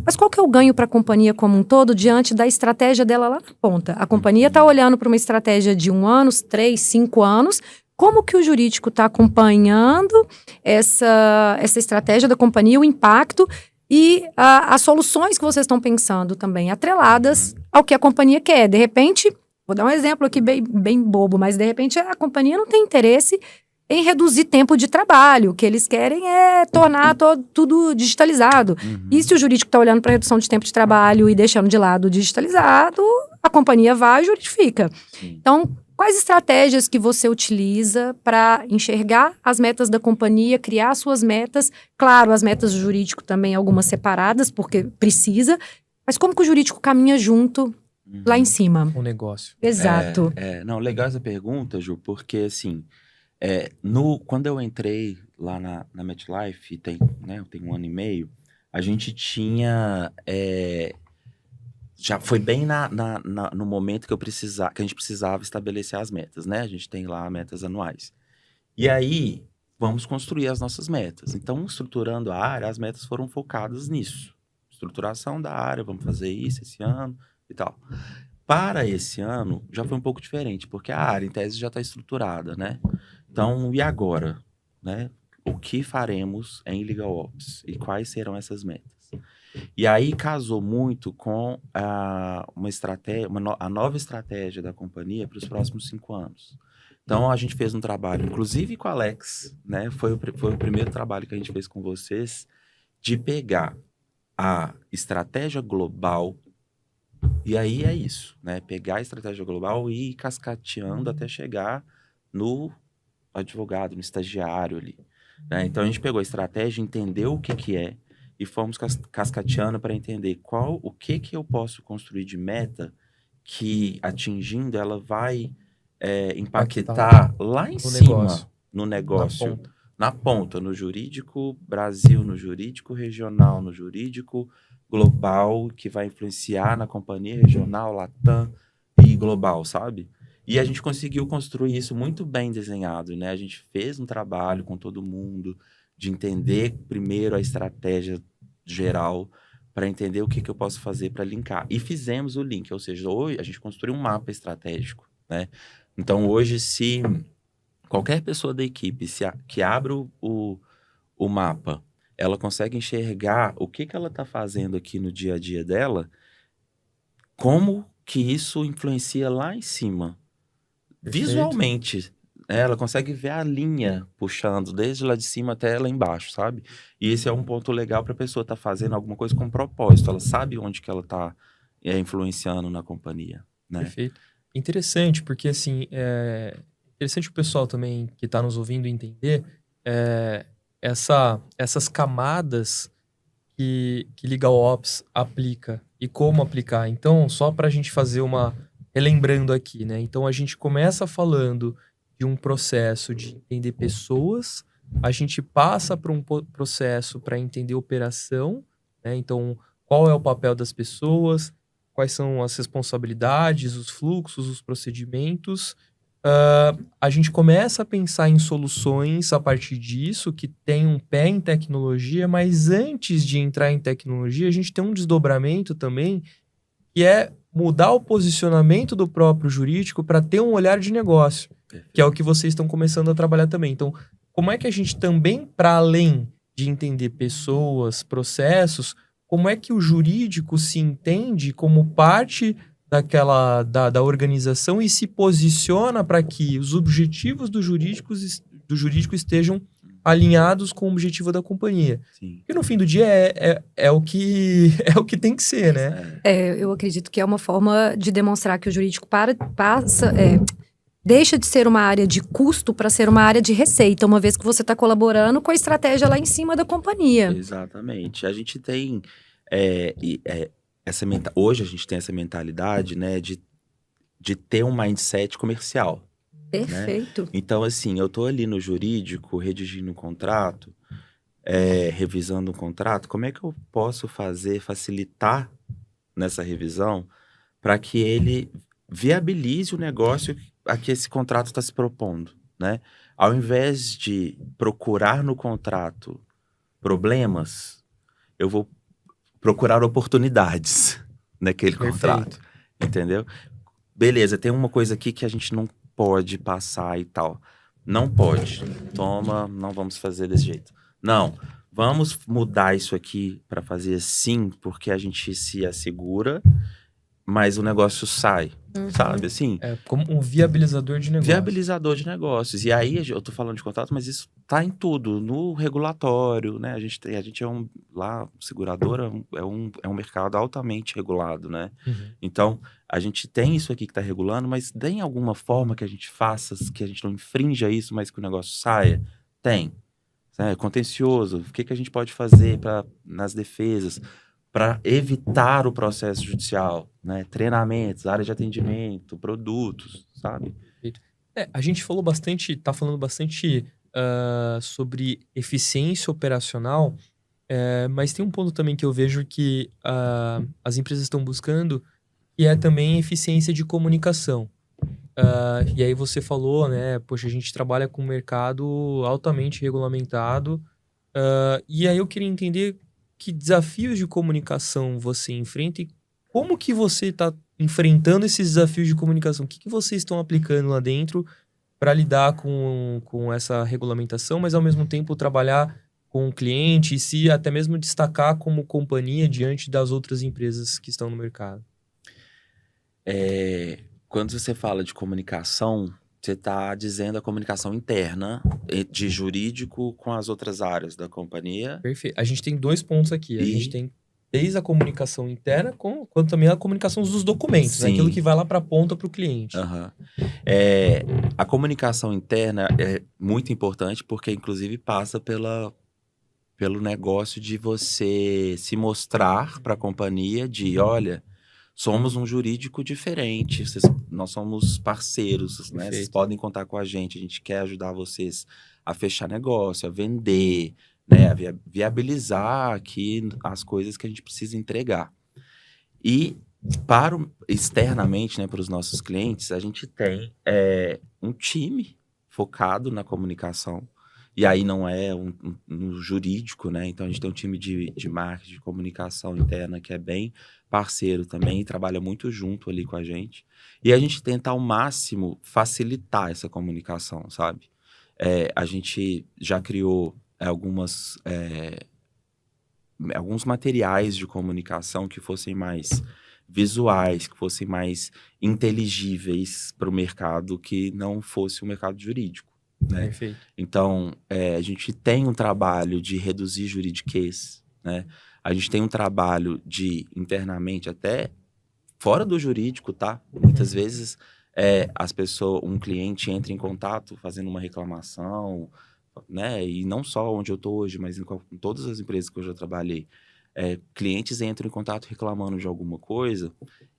mas qual que é o ganho para a companhia como um todo diante da estratégia dela lá na ponta? A companhia está olhando para uma estratégia de 1 ano, 3, 5 anos. Como que o jurídico está acompanhando essa estratégia da companhia, o impacto e as soluções que vocês estão pensando também, atreladas ao que a companhia quer? De repente, vou dar um exemplo aqui bem bobo, mas de repente a companhia não tem interesse em reduzir tempo de trabalho. O que eles querem é tornar tudo digitalizado. E se o jurídico está olhando para a redução de tempo de trabalho e deixando de lado o digitalizado, a companhia vai e juridifica. Então, quais estratégias que você utiliza para enxergar as metas da companhia, criar suas metas? Claro, as metas do jurídico também, algumas separadas, porque precisa. Mas como que o jurídico caminha junto lá em cima? O negócio. Exato. Não, legal essa pergunta, Ju, porque assim, quando eu entrei lá na MetLife, tem 1 ano e meio, a gente tinha... já foi bem no momento que a gente precisava estabelecer as metas, né? A gente tem lá metas anuais. E aí, vamos construir as nossas metas. Então, estruturando a área, as metas foram focadas nisso. Estruturação da área, vamos fazer isso esse ano e tal. Para esse ano, já foi um pouco diferente, porque a área, em tese, já está estruturada, né? Então, e agora? Né? O que faremos em Legal Ops? E quais serão essas metas? E aí casou muito com a nova estratégia da companhia para os próximos 5 anos. Então, a gente fez um trabalho, inclusive com a Alex, né? Foi o primeiro trabalho que a gente fez com vocês, de pegar a estratégia global, e aí é isso, né? Pegar a estratégia global e ir cascateando até chegar no advogado, no estagiário ali. Né? Então, a gente pegou a estratégia, entendeu o que é, e fomos cascateando para entender o que eu posso construir de meta que, atingindo, ela vai impactar lá em cima, no negócio, na ponta, no jurídico Brasil, no jurídico regional, no jurídico global, que vai influenciar na companhia regional, Latam e global, sabe? E a gente conseguiu construir isso muito bem desenhado, né? A gente fez um trabalho com todo mundo, de entender primeiro a estratégia geral, para entender o que eu posso fazer para linkar. E fizemos o link, ou seja, hoje a gente construiu um mapa estratégico, né? Então, hoje, se qualquer pessoa da equipe que abre o mapa, ela consegue enxergar o que ela está fazendo aqui no dia a dia dela, como que isso influencia lá em cima, Perfeito. visualmente. Ela consegue ver a linha puxando desde lá de cima até lá embaixo, sabe? E esse é um ponto legal para a pessoa estar fazendo alguma coisa com propósito. Ela sabe onde que ela está influenciando na companhia, né? Perfeito. Interessante, porque assim, é interessante o pessoal também que está nos ouvindo entender essas camadas que Legal Ops aplica e como aplicar. Então, só para a gente fazer relembrando aqui, né? Então, a gente começa falando de um processo de entender pessoas, a gente passa para um processo para entender operação, né? Então, qual é o papel das pessoas, quais são as responsabilidades, os fluxos, os procedimentos. A gente começa a pensar em soluções a partir disso, que tem um pé em tecnologia, mas antes de entrar em tecnologia, a gente tem um desdobramento também, que é mudar o posicionamento do próprio jurídico para ter um olhar de negócio, que é o que vocês estão começando a trabalhar também. Então, como é que a gente também, para além de entender pessoas, processos, como é que o jurídico se entende como parte da organização e se posiciona para que os objetivos do jurídico estejam alinhados com o objetivo da companhia. Sim. Porque no fim do dia é o que tem que ser, né? Eu acredito que é uma forma de demonstrar que o jurídico deixa de ser uma área de custo para ser uma área de receita, uma vez que você está colaborando com a estratégia lá em cima da companhia. Exatamente. A gente tem hoje a gente tem essa mentalidade, né, de ter um mindset comercial. Perfeito. Né? Então, assim, eu tô ali no jurídico, redigindo um contrato, revisando um contrato, como é que eu posso facilitar nessa revisão para que ele viabilize o negócio a que esse contrato está se propondo, né? Ao invés de procurar no contrato problemas, eu vou procurar oportunidades naquele contrato, entendeu? Beleza, tem uma coisa aqui que a gente não pode passar e tal. Não pode. Toma, não vamos fazer desse jeito. Não, vamos mudar isso aqui para fazer assim, porque a gente se assegura, mas o negócio sai, sabe assim? É como um viabilizador de negócios. Viabilizador de negócios. E aí, eu tô falando de contrato, mas isso tá em tudo, no regulatório, né? A gente lá, seguradora é um mercado altamente regulado, né? Uhum. Então, a gente tem isso aqui que tá regulando, mas tem alguma forma que a gente faça, que a gente não infrinja isso, mas que o negócio saia? Tem. Contencioso. O que a gente pode fazer nas defesas para evitar o processo judicial, né? Treinamentos, área de atendimento, produtos, sabe? A gente tá falando bastante sobre eficiência operacional, mas tem um ponto também que eu vejo que as empresas estão buscando, que é também eficiência de comunicação. E aí você falou, né? Poxa, a gente trabalha com um mercado altamente regulamentado. E aí eu queria entender que desafios de comunicação você enfrenta e como que você está enfrentando esses desafios de comunicação. O que vocês estão aplicando lá dentro para lidar com essa regulamentação, mas ao mesmo tempo trabalhar com o cliente e se até mesmo destacar como companhia diante das outras empresas que estão no mercado? Quando você fala de comunicação, você está dizendo a comunicação interna de jurídico com as outras áreas da companhia. Perfeito. A gente tem 2 pontos aqui. A gente tem desde a comunicação interna, quanto também a comunicação dos documentos, né? Aquilo que vai lá para a ponta para o cliente. Uhum. A comunicação interna é muito importante porque, inclusive, passa pelo negócio de você se mostrar para a companhia de, olha, somos um jurídico diferente, nós somos parceiros, né? Vocês podem contar com a gente quer ajudar vocês a fechar negócio, a vender, né? A viabilizar aqui as coisas que a gente precisa entregar. E externamente, né, para os nossos clientes, a gente tem um time focado na comunicação, E aí não é no jurídico, né? Então a gente tem um time de marketing, de comunicação interna que é bem parceiro também e trabalha muito junto ali com a gente. E a gente tenta ao máximo facilitar essa comunicação, sabe? A gente já criou alguns materiais de comunicação que fossem mais visuais, que fossem mais inteligíveis para o mercado, que não fosse o mercado jurídico, né? Perfeito. Então, a gente tem um trabalho de reduzir juridiquês, né? A gente tem um trabalho de, internamente, até fora do jurídico, tá? Muitas vezes, um cliente entra em contato fazendo uma reclamação, né? E não só onde eu estou hoje, mas em todas as empresas que eu já trabalhei. Clientes entram em contato reclamando de alguma coisa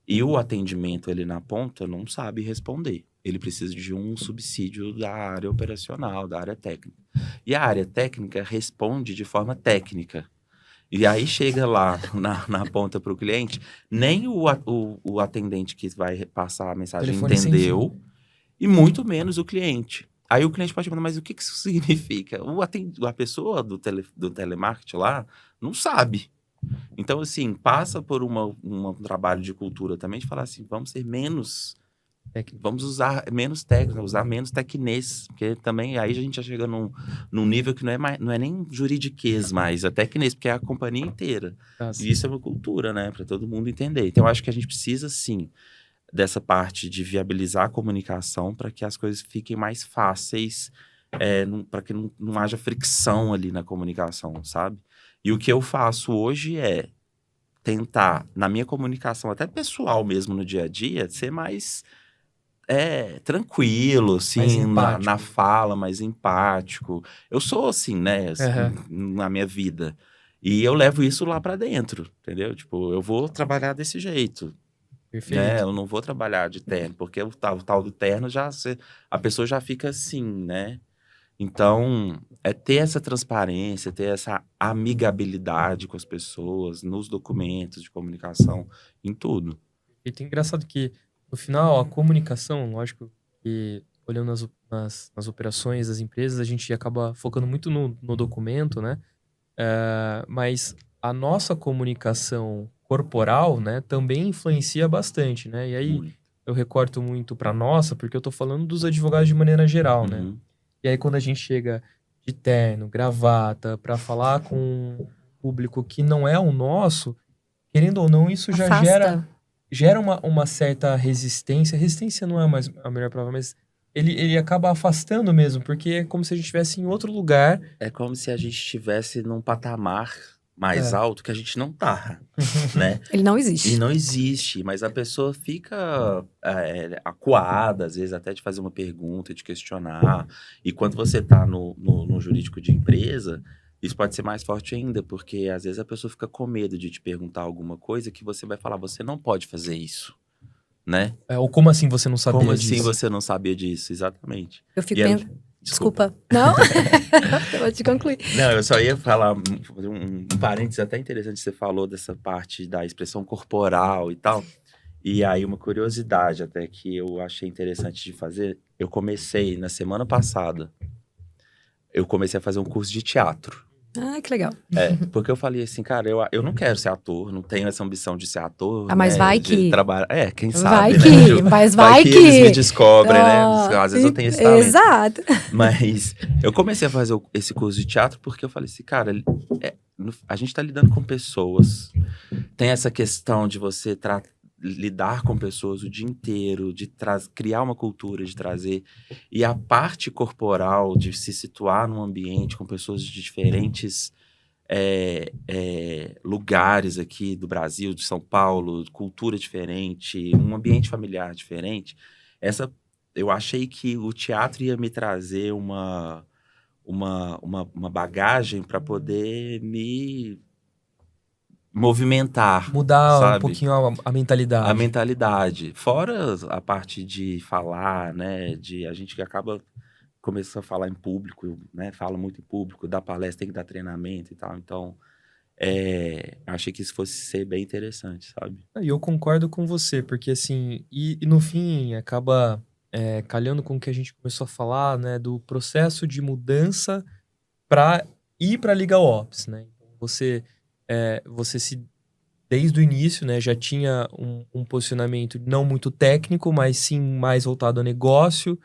e o atendimento ali na ponta não sabe responder. Ele precisa de um subsídio da área operacional, da área técnica. E a área técnica responde de forma técnica. E aí chega lá na ponta para o cliente, nem o atendente que vai passar a mensagem entendeu, e muito menos o cliente. Aí o cliente pode perguntar, mas o que isso significa? A pessoa do telemarketing lá não sabe. Então, assim, passa por um trabalho de cultura também, de falar assim, vamos ser menos... Vamos usar menos técnica, usar menos tecnês, porque também aí a gente já chega num nível que não é nem juridiquês mais, é tecnês, porque é a companhia inteira. E isso é uma cultura, né, para todo mundo entender. Então, eu acho que a gente precisa, sim, dessa parte de viabilizar a comunicação para que as coisas fiquem mais fáceis, para que não haja fricção ali na comunicação, sabe? E o que eu faço hoje é tentar, na minha comunicação, até pessoal mesmo no dia a dia, ser mais tranquilo, assim, na fala, mais empático. Eu sou assim, né, assim, na minha vida. E eu levo isso lá pra dentro, entendeu? Tipo, eu vou trabalhar desse jeito. Perfeito. Né? Eu não vou trabalhar de terno, porque o tal do terno, a pessoa já fica assim, né? Então, ter essa transparência, ter essa amigabilidade com as pessoas, nos documentos de comunicação, em tudo. E tem engraçado que, no final, a comunicação, lógico que olhando nas operações das empresas, a gente acaba focando muito no documento, né? Mas a nossa comunicação corporal, né, também influencia bastante, né? E aí eu recorto muito para nossa, porque eu tô falando dos advogados de maneira geral, né? E aí quando a gente chega de terno, gravata, para falar com um público que não é o nosso, querendo ou não, isso já gera uma certa resistência. Resistência não é mais a melhor palavra, mas ele acaba afastando mesmo, porque é como se a gente estivesse em outro lugar. É como se a gente estivesse num patamar mais alto que a gente não tá, né? Ele não existe. E não existe, mas a pessoa fica acuada, às vezes, até de fazer uma pergunta, de questionar. E quando você tá no jurídico de empresa, isso pode ser mais forte ainda, porque às vezes a pessoa fica com medo de te perguntar alguma coisa que você vai falar, você não pode fazer isso, né? Ou como assim você não sabia disso? Como assim você não sabia disso? Exatamente. Eu fico pensando... Desculpa. Não? Eu vou te concluir. Não, eu só ia falar, fazer um parênteses até interessante, você falou dessa parte da expressão corporal e tal. E aí uma curiosidade até que eu achei interessante de fazer, eu comecei na semana passada, eu comecei a fazer um curso de teatro. Ah, que legal. Porque eu falei assim, cara, eu não quero ser ator, não tenho essa ambição de ser ator. Mas né, vai que... quem vai sabe, que, né, Ju? Mas vai que eles me descobrem, né? Oh, Às vezes eu tenho esse talento. Exato. Mas eu comecei a fazer esse curso de teatro porque eu falei assim, cara, a gente tá lidando com pessoas. Tem essa questão de você lidar com pessoas o dia inteiro, de criar uma cultura, de trazer... E a parte corporal, de se situar num ambiente com pessoas de diferentes lugares aqui do Brasil, de São Paulo, cultura diferente, um ambiente familiar diferente. Eu achei que o teatro ia me trazer uma bagagem para poder me movimentar. Mudar sabe? Um pouquinho a mentalidade. A mentalidade. Fora a parte de falar, né? A gente acaba começando a falar em público, né? Fala muito em público, dá palestra, tem que dar treinamento e tal. Então, achei que isso fosse ser bem interessante, sabe? E eu concordo com você, porque assim, e no fim acaba calhando com o que a gente começou a falar, né? Do processo de mudança para ir para Legal Ops, né? Você desde o início, né, já tinha um posicionamento não muito técnico, mas sim mais voltado a negócio.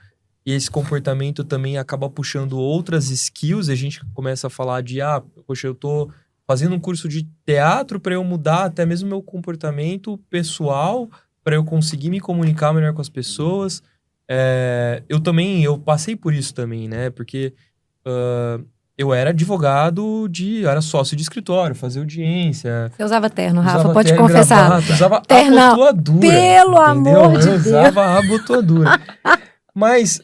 E esse comportamento também acaba puxando outras skills. A gente começa a falar de, poxa, eu tô fazendo um curso de teatro para eu mudar até mesmo meu comportamento pessoal, para eu conseguir me comunicar melhor com as pessoas. Eu passei por isso também, né? Porque eu era advogado eu era sócio de escritório, fazia audiência. Você usava terno, Rafa, Usava pode terno, confessar. Gravata, usava Terno, abotoadura. pelo amor de Eu usava a abotoadura. Mas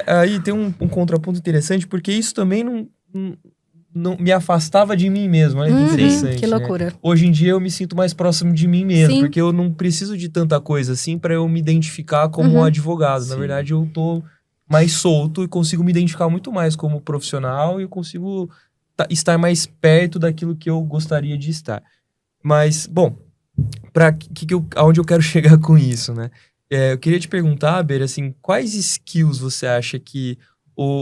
aí tem um contraponto interessante, porque isso também não me afastava de mim mesmo. Olha que interessante. Que loucura. Né? Hoje em dia eu me sinto mais próximo de mim mesmo, Sim. porque eu não preciso de tanta coisa assim para eu me identificar como advogado. Sim. Na verdade, eu tô mais solto e consigo me identificar muito mais como profissional e eu consigo estar mais perto daquilo que eu gostaria de estar. Mas, bom, aonde eu quero chegar com isso, né? Eu queria te perguntar, Ber, assim, quais skills você acha que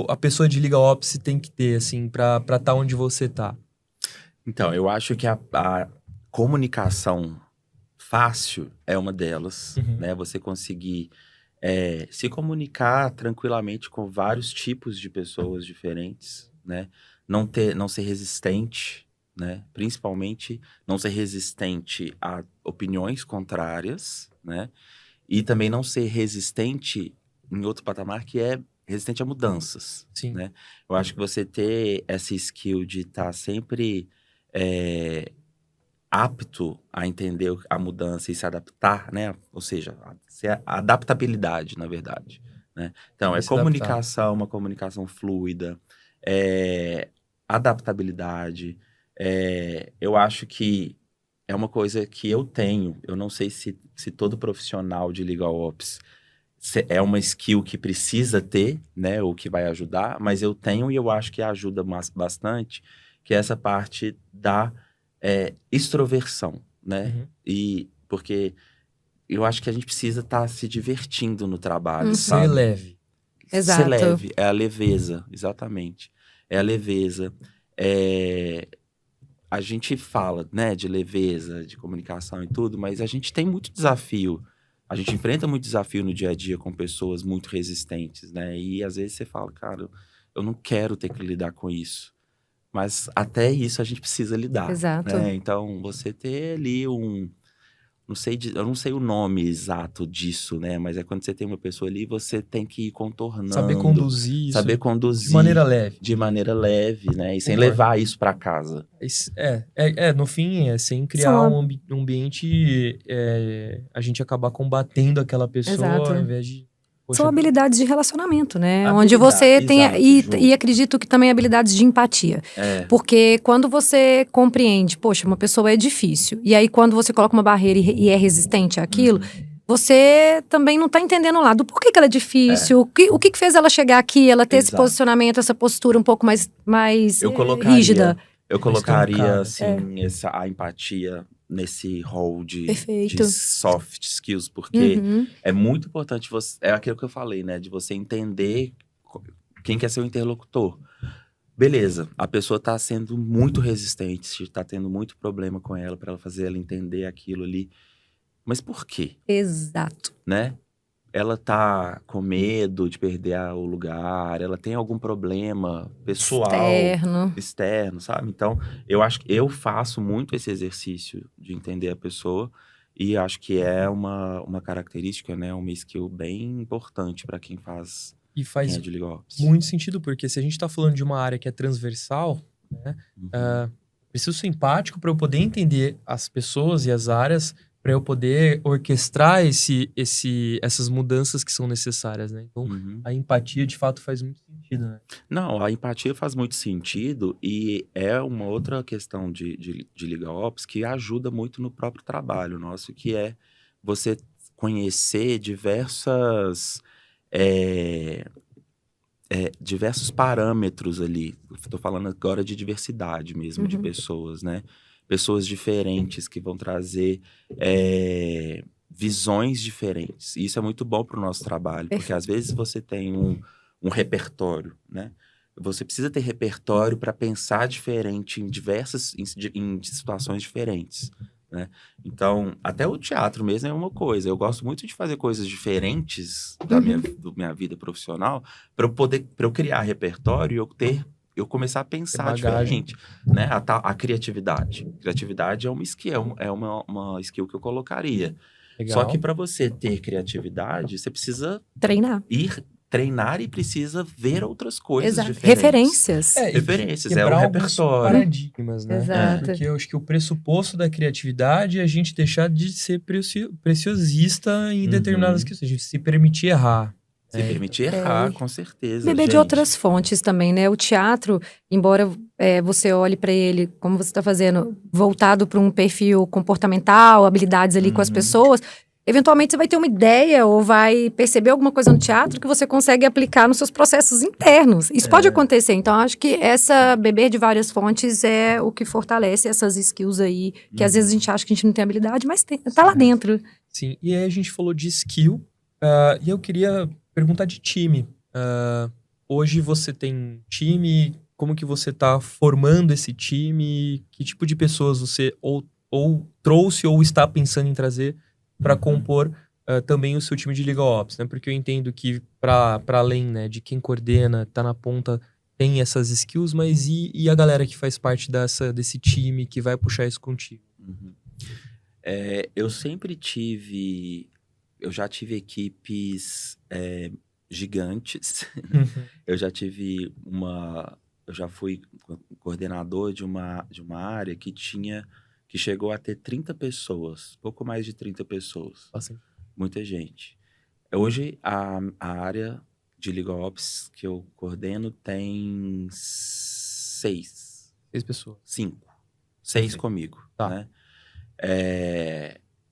a pessoa de Legal Ops tem que ter, assim, pra estar onde você tá? Então, eu acho que a comunicação fácil é uma delas, né? Você conseguir se comunicar tranquilamente com vários tipos de pessoas diferentes, né? Não ser resistente, né? Principalmente não ser resistente a opiniões contrárias, né? E também não ser resistente em outro patamar que é resistente a mudanças. Sim. Né? Eu acho que você ter essa skill de estar sempre apto a entender a mudança e se adaptar, né? Ou seja, a adaptabilidade, na verdade. Né? Então, comunicação, uma comunicação fluida, adaptabilidade. Eu acho que é uma coisa que eu tenho. Eu não sei se todo profissional de Legal Ops é uma skill que precisa ter, né? Ou que vai ajudar, mas eu tenho e eu acho que ajuda bastante, que é essa parte da extroversão, né? E porque eu acho que a gente precisa estar se divertindo no trabalho, sabe? Ser leve. Exato. Ser leve, é a leveza, exatamente. É a leveza. A gente fala, né, de leveza, de comunicação e tudo, mas a gente tem muito desafio. A gente enfrenta muito desafio no dia a dia com pessoas muito resistentes, né? E às vezes você fala, cara, eu não quero ter que lidar com isso. Mas até isso a gente precisa lidar. Exato. Né? Então, você ter ali eu não sei o nome exato disso, né? Mas é quando você tem uma pessoa ali, você tem que ir contornando. Saber conduzir isso. Saber conduzir. De maneira leve. De maneira leve, né? E sem levar isso para casa. No fim, sem criar um ambiente, a gente acabar combatendo aquela pessoa, Exato. ao invés de... São habilidades de relacionamento, né? Habilidade, onde você tem... exato, E acredito que também habilidades de empatia. Porque quando você compreende, poxa, uma pessoa é difícil. E aí, quando você coloca uma barreira e é resistente àquilo, você também não tá entendendo lá do porquê que ela é difícil, o que fez ela chegar aqui, ela ter esse posicionamento, essa postura um pouco mais rígida. Eu colocaria, assim, a empatia nesse rol de soft skills, porque é muito importante é aquilo que eu falei, né? De você entender quem que é seu interlocutor. Beleza, a pessoa tá sendo muito resistente, tá tendo muito problema com ela, para ela fazer ela entender aquilo ali. Mas por quê? Exato. Né? Ela tá com medo de perder o lugar, ela tem algum problema pessoal, externo, sabe? Então, eu acho que eu faço muito esse exercício de entender a pessoa e acho que é uma característica, né? Uma skill bem importante para quem faz. E faz muito sentido, porque se a gente tá falando de uma área que é transversal, né? Preciso ser empático para eu poder entender as pessoas e as áreas, para eu poder orquestrar essas mudanças que são necessárias, né? Então, a empatia, de fato, faz muito sentido, né? Não, a empatia faz muito sentido e é uma outra questão de Legal Ops que ajuda muito no próprio trabalho nosso, que é você conhecer diversos parâmetros ali. Estou falando agora de diversidade mesmo, de pessoas, né? Pessoas diferentes que vão trazer visões diferentes. E isso é muito bom para o nosso trabalho, porque às vezes você tem um repertório, né? você precisa ter repertório para pensar diferente em situações diferentes, né? Então, até o teatro mesmo é uma coisa. Eu gosto muito de fazer coisas diferentes da minha vida profissional para eu criar repertório e eu começar a pensar bagagem. diferente, né? A criatividade. Criatividade é uma skill, uma skill que eu colocaria. Legal. Só que para você ter criatividade, você precisa treinar e precisa ver outras coisas Exato. diferentes. Referências. Referências, quebrar o alguns repertório. paradigmas, né? Exato. Porque eu acho que o pressuposto da criatividade é a gente deixar de ser preciosista em determinadas questões. A gente se permitir errar. Se permitir errar, com certeza. Beber de outras fontes também, né? O teatro, embora você olhe para ele, como você está fazendo, voltado para um perfil comportamental, habilidades ali com as pessoas, eventualmente você vai ter uma ideia ou vai perceber alguma coisa no teatro que você consegue aplicar nos seus processos internos. Isso pode acontecer. Então, acho que beber de várias fontes é o que fortalece essas skills aí, que às vezes a gente acha que a gente não tem habilidade, mas tá lá dentro. Sim, e aí a gente falou de skill, e eu queria perguntar de time. Hoje você tem time, como que você está formando esse time? Que tipo de pessoas você ou trouxe ou está pensando em trazer para compor também o seu time de Legal Ops, né? Porque eu entendo que para além, né, de quem coordena, tá na ponta, tem essas skills, mas e a galera que faz parte desse time que vai puxar isso contigo? Eu já tive equipes gigantes. Eu já fui coordenador de uma área que chegou a ter 30 pessoas, pouco mais de 30 pessoas. Assim. Muita gente. Hoje, a área de Legal Ops que eu coordeno tem 6 pessoas. 5. 6 comigo. Tá. Né?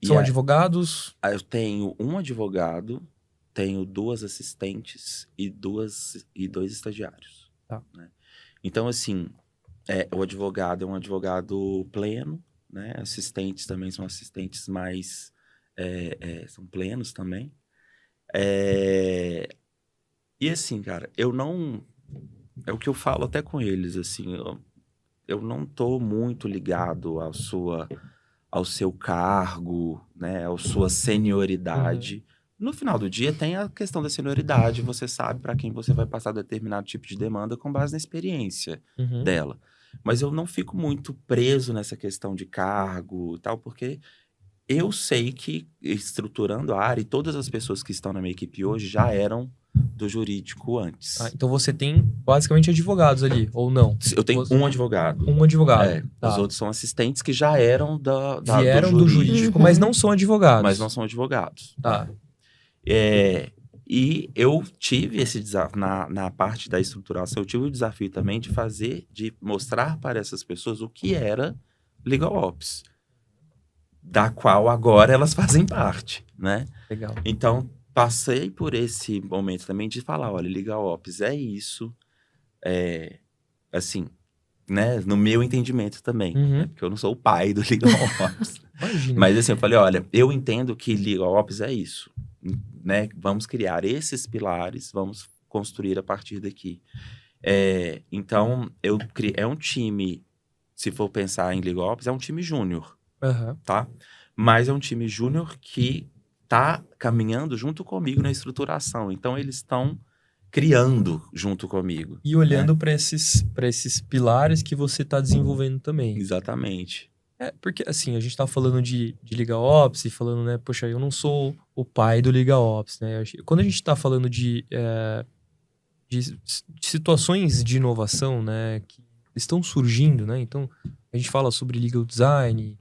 São advogados? Eu tenho um advogado, tenho 2 assistentes e 2 estagiários. Tá. Né? Então, assim, o advogado é um advogado pleno, né? Assistentes também são assistentes mais... são plenos também. E assim, cara, eu não... É o que eu falo até com eles, assim, eu não tô muito ligado ao seu cargo, né? À sua senioridade. No final do dia, tem a questão da senioridade. Você sabe para quem você vai passar determinado tipo de demanda com base na experiência dela. Mas eu não fico muito preso nessa questão de cargo e tal, porque eu sei que, estruturando a área, e todas as pessoas que estão na minha equipe hoje já eram do jurídico antes. Então você tem basicamente advogados ali, ou não? Eu tenho um advogado. Um advogado. Os outros são assistentes que já eram vieram do jurídico, mas não são advogados. Mas não são advogados. Tá. E eu tive esse desafio, na parte da estruturação, eu tive o desafio também de mostrar para essas pessoas o que era Legal Ops, da qual agora elas fazem parte, né? Legal. Então, passei por esse momento também de falar, olha, Legal Ops é isso, assim, né? No meu entendimento também, né? Porque eu não sou o pai do Legal Ops. Imagina. Mas assim, eu falei, olha, eu entendo que Legal Ops é isso. Né? Vamos criar esses pilares, vamos construir a partir daqui. Então, é um time, se for pensar em Legal Ops, é um time júnior, tá? Mas é um time júnior que tá caminhando junto comigo na estruturação. Então, eles estão criando junto comigo. E olhando para esses pilares que você está desenvolvendo também. Exatamente. Porque, assim, a gente tá falando de Legal Ops e falando, né, poxa, eu não sou o pai do Legal Ops, né? Quando a gente tá falando de situações de inovação, né, que estão surgindo, né? Então, a gente fala sobre legal design,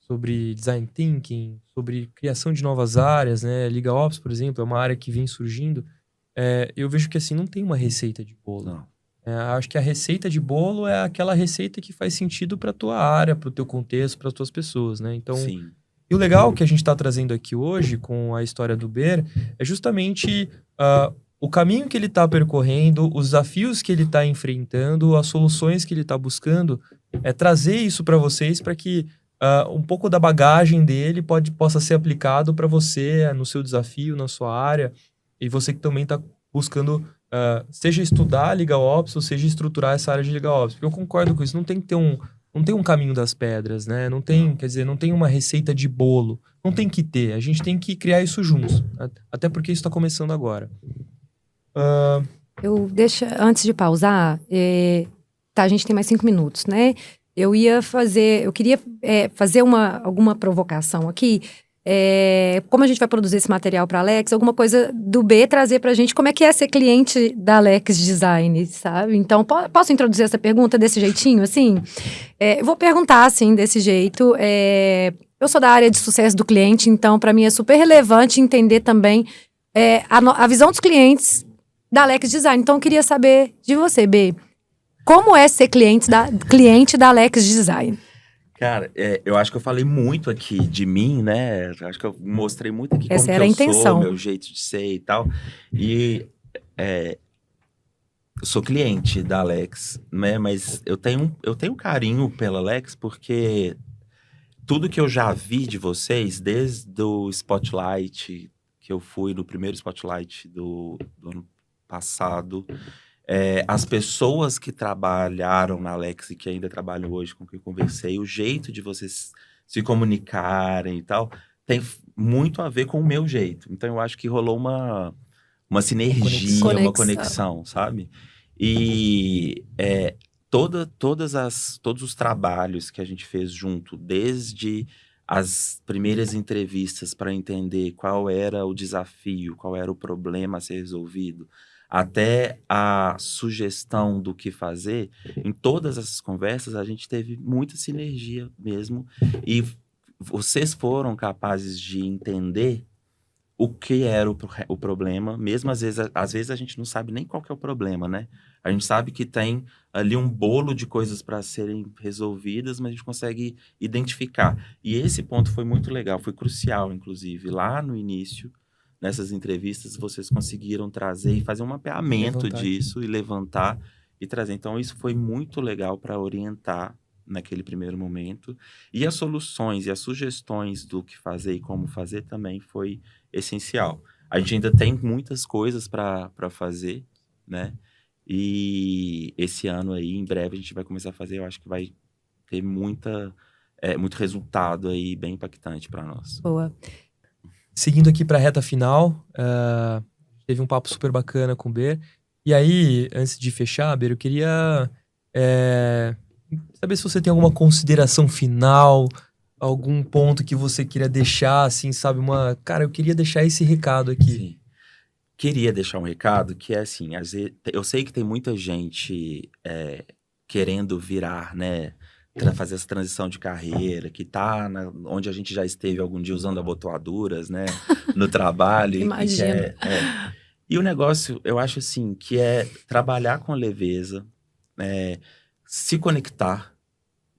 sobre design thinking, sobre criação de novas áreas, né? Legal Ops, por exemplo, é uma área que vem surgindo. Eu vejo que, assim, não tem uma receita de bolo. Não. Acho que a receita de bolo é aquela receita que faz sentido para tua área, para o teu contexto, para as tuas pessoas, né? Então, sim. E o legal que a gente está trazendo aqui hoje com a história do Ber é justamente o caminho que ele está percorrendo, os desafios que ele está enfrentando, as soluções que ele está buscando, trazer isso para vocês para que um pouco da bagagem dele possa ser aplicado para você no seu desafio, na sua área, e você que também está buscando seja estudar Legal Ops ou seja estruturar essa área de Legal Ops. Porque eu concordo com isso, não tem que ter não tem um caminho das pedras, né? Não tem, quer dizer, não tem uma receita de bolo. Não tem que ter, a gente tem que criar isso juntos. Até porque isso está começando agora. Antes de pausar, a gente tem mais 5 minutos, né? Eu queria fazer alguma provocação aqui. Como a gente vai produzir esse material para Alex, alguma coisa do B trazer pra gente como é que é ser cliente da Alex Design, sabe? Então, posso introduzir essa pergunta desse jeitinho, assim? Eu vou perguntar, assim, desse jeito. Eu sou da área de sucesso do cliente, então, para mim é super relevante entender também a visão dos clientes da Alex Design. Então, eu queria saber de você, B, como é ser cliente da Alex Design? Cara, eu acho que eu falei muito aqui de mim, né? Acho que eu mostrei muito aqui Essa como era que a intenção. Sou, meu jeito de ser e tal. E eu sou cliente da Alex, né? Mas eu tenho carinho pela Alex porque tudo que eu já vi de vocês, desde o Spotlight, que eu fui no primeiro Spotlight do ano passado, as pessoas que trabalharam na Alex e que ainda trabalham hoje com quem eu conversei, o jeito de vocês se comunicarem e tal, tem muito a ver com o meu jeito. Então, eu acho que rolou uma sinergia, uma conexão, sabe? E todos os trabalhos que a gente fez junto, desde as primeiras entrevistas para entender qual era o desafio, qual era o problema a ser resolvido, até a sugestão do que fazer, em todas essas conversas a gente teve muita sinergia mesmo, e vocês foram capazes de entender o que era o problema, mesmo às vezes a gente não sabe nem qual que é o problema, né? A gente sabe que tem ali um bolo de coisas para serem resolvidas, mas a gente consegue identificar. E esse ponto foi muito legal, foi crucial, inclusive, lá no início, nessas entrevistas, vocês conseguiram trazer e fazer um mapeamento disso e levantar e trazer. Então, isso foi muito legal para orientar naquele primeiro momento. E as soluções e as sugestões do que fazer e como fazer também foi essencial. A gente ainda tem muitas coisas para fazer, né? E esse ano aí, em breve, a gente vai começar a fazer. Eu acho que vai ter muito resultado aí bem impactante para nós. Boa. Seguindo aqui para a reta final, teve um papo super bacana com o Ber. E aí, antes de fechar, Ber, eu queria saber se você tem alguma consideração final, algum ponto que você queria deixar, assim, sabe? Cara, eu queria deixar esse recado aqui. Sim. Queria deixar um recado que é assim, às vezes, eu sei que tem muita gente querendo virar, né? Fazer essa transição de carreira, que tá onde a gente já esteve algum dia usando abotoaduras, né? No trabalho. Imagina. E o negócio, eu acho assim, que é trabalhar com leveza, se conectar,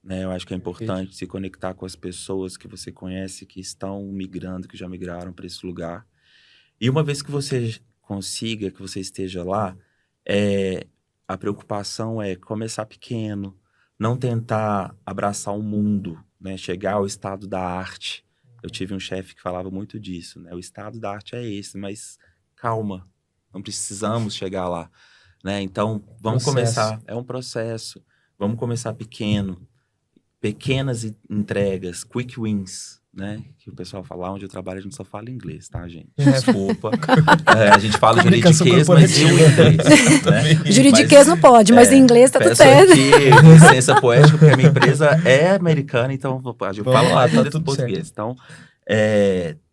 né? Eu acho que é importante se conectar com as pessoas que você conhece, que estão migrando, que já migraram para esse lugar. E uma vez que você consiga, que você esteja lá, a preocupação é começar pequeno, não tentar abraçar o mundo, né? Chegar ao estado da arte. Eu tive um chefe que falava muito disso, né? O estado da arte é esse, mas calma, não precisamos chegar lá, né? Então, vamos começar. É um processo. Vamos começar pequeno. Pequenas entregas, quick wins, né? Que o pessoal fala, onde eu trabalho a gente só fala inglês, tá, gente? Desculpa. A gente fala juridiquês, mas em inglês, né? Juridiquês não pode, mas em inglês tá tudo certo. Aqui, licença poética, porque a minha empresa é americana, então eu falo lá tudo em português. Então,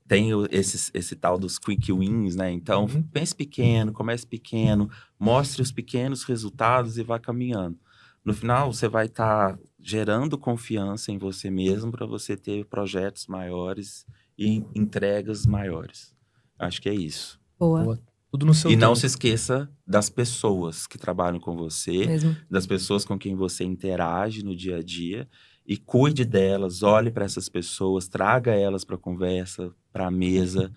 tem esse tal dos quick wins, né? Então, pense pequeno, comece pequeno, mostre os pequenos resultados e vá caminhando. No final, você vai estar gerando confiança em você mesmo para você ter projetos maiores e entregas maiores. Acho que é isso. Boa. Tudo no seu E tempo. não se esqueça das pessoas que trabalham com você, das pessoas com quem você interage no dia a dia, e cuide delas, olhe para essas pessoas, traga elas para a conversa, para a mesa,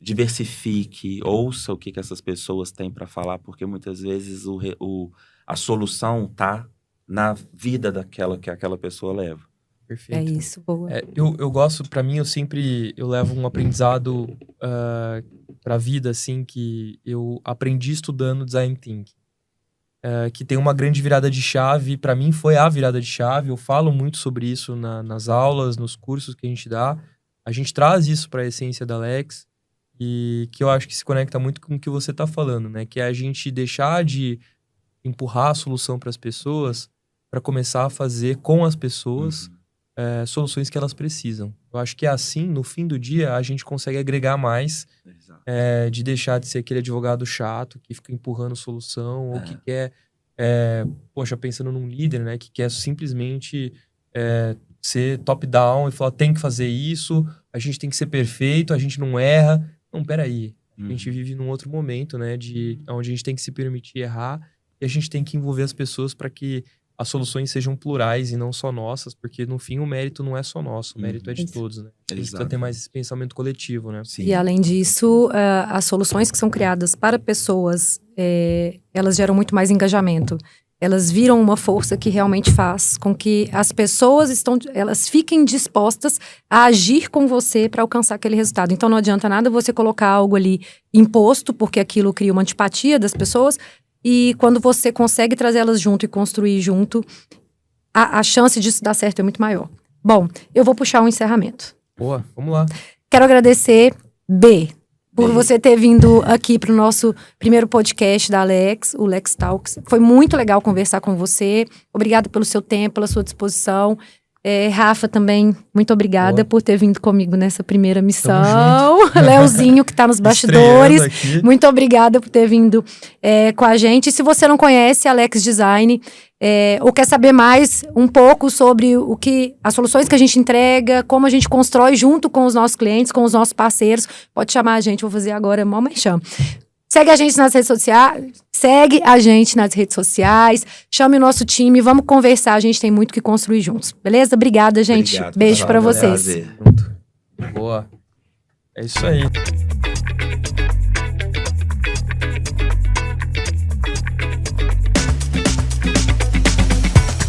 diversifique, ouça o que essas pessoas têm para falar, porque muitas vezes a solução está na vida que aquela pessoa leva. Perfeito. É isso, boa. Eu gosto, pra mim, eu levo um aprendizado pra vida, assim, que eu aprendi estudando Design Thinking. Que tem uma grande virada de chave. Pra mim, foi a virada de chave. Eu falo muito sobre isso nas aulas, nos cursos que a gente dá. A gente traz isso pra essência da Alex. E que eu acho que se conecta muito com o que você tá falando, né? Que é a gente deixar de empurrar a solução para as pessoas para começar a fazer com as pessoas soluções que elas precisam. Eu acho que assim, no fim do dia, a gente consegue agregar mais de deixar de ser aquele advogado chato que fica empurrando solução ou que quer, pensando num líder, né? Que quer simplesmente ser top-down e falar, tem que fazer isso, a gente tem que ser perfeito, a gente não erra. Não, peraí. A gente vive num outro momento, né? Onde a gente tem que se permitir errar e a gente tem que envolver as pessoas para que as soluções sejam plurais e não só nossas, porque no fim o mérito não é só nosso, o mérito é de todos, né? A gente precisa ter mais esse pensamento coletivo, né? Sim. E além disso, as soluções que são criadas para pessoas, elas geram muito mais engajamento. Elas viram uma força que realmente faz com que as pessoas elas fiquem dispostas a agir com você para alcançar aquele resultado. Então não adianta nada você colocar algo ali imposto, porque aquilo cria uma antipatia das pessoas, e quando você consegue trazer elas junto e construir junto, a chance disso dar certo é muito maior. Bom, eu vou puxar um encerramento. Boa, vamos lá. Quero agradecer, B, por você ter vindo aqui para o nosso primeiro podcast da Alex, o Lex Talks. Foi muito legal conversar com você. Obrigada pelo seu tempo, pela sua disposição. Rafa também, muito obrigada por ter vindo comigo nessa primeira missão. Leozinho, que está nos bastidores. Muito obrigada por ter vindo com a gente. E se você não conhece Alex Design, ou quer saber mais um pouco sobre as soluções que a gente entrega, como a gente constrói junto com os nossos clientes, com os nossos parceiros, pode chamar a gente, vou fazer agora, mal merchan. Segue a gente nas redes sociais, chame o nosso time, vamos conversar, a gente tem muito que construir juntos, beleza? Obrigada, gente. Beijo pra vocês. Boa. É isso aí.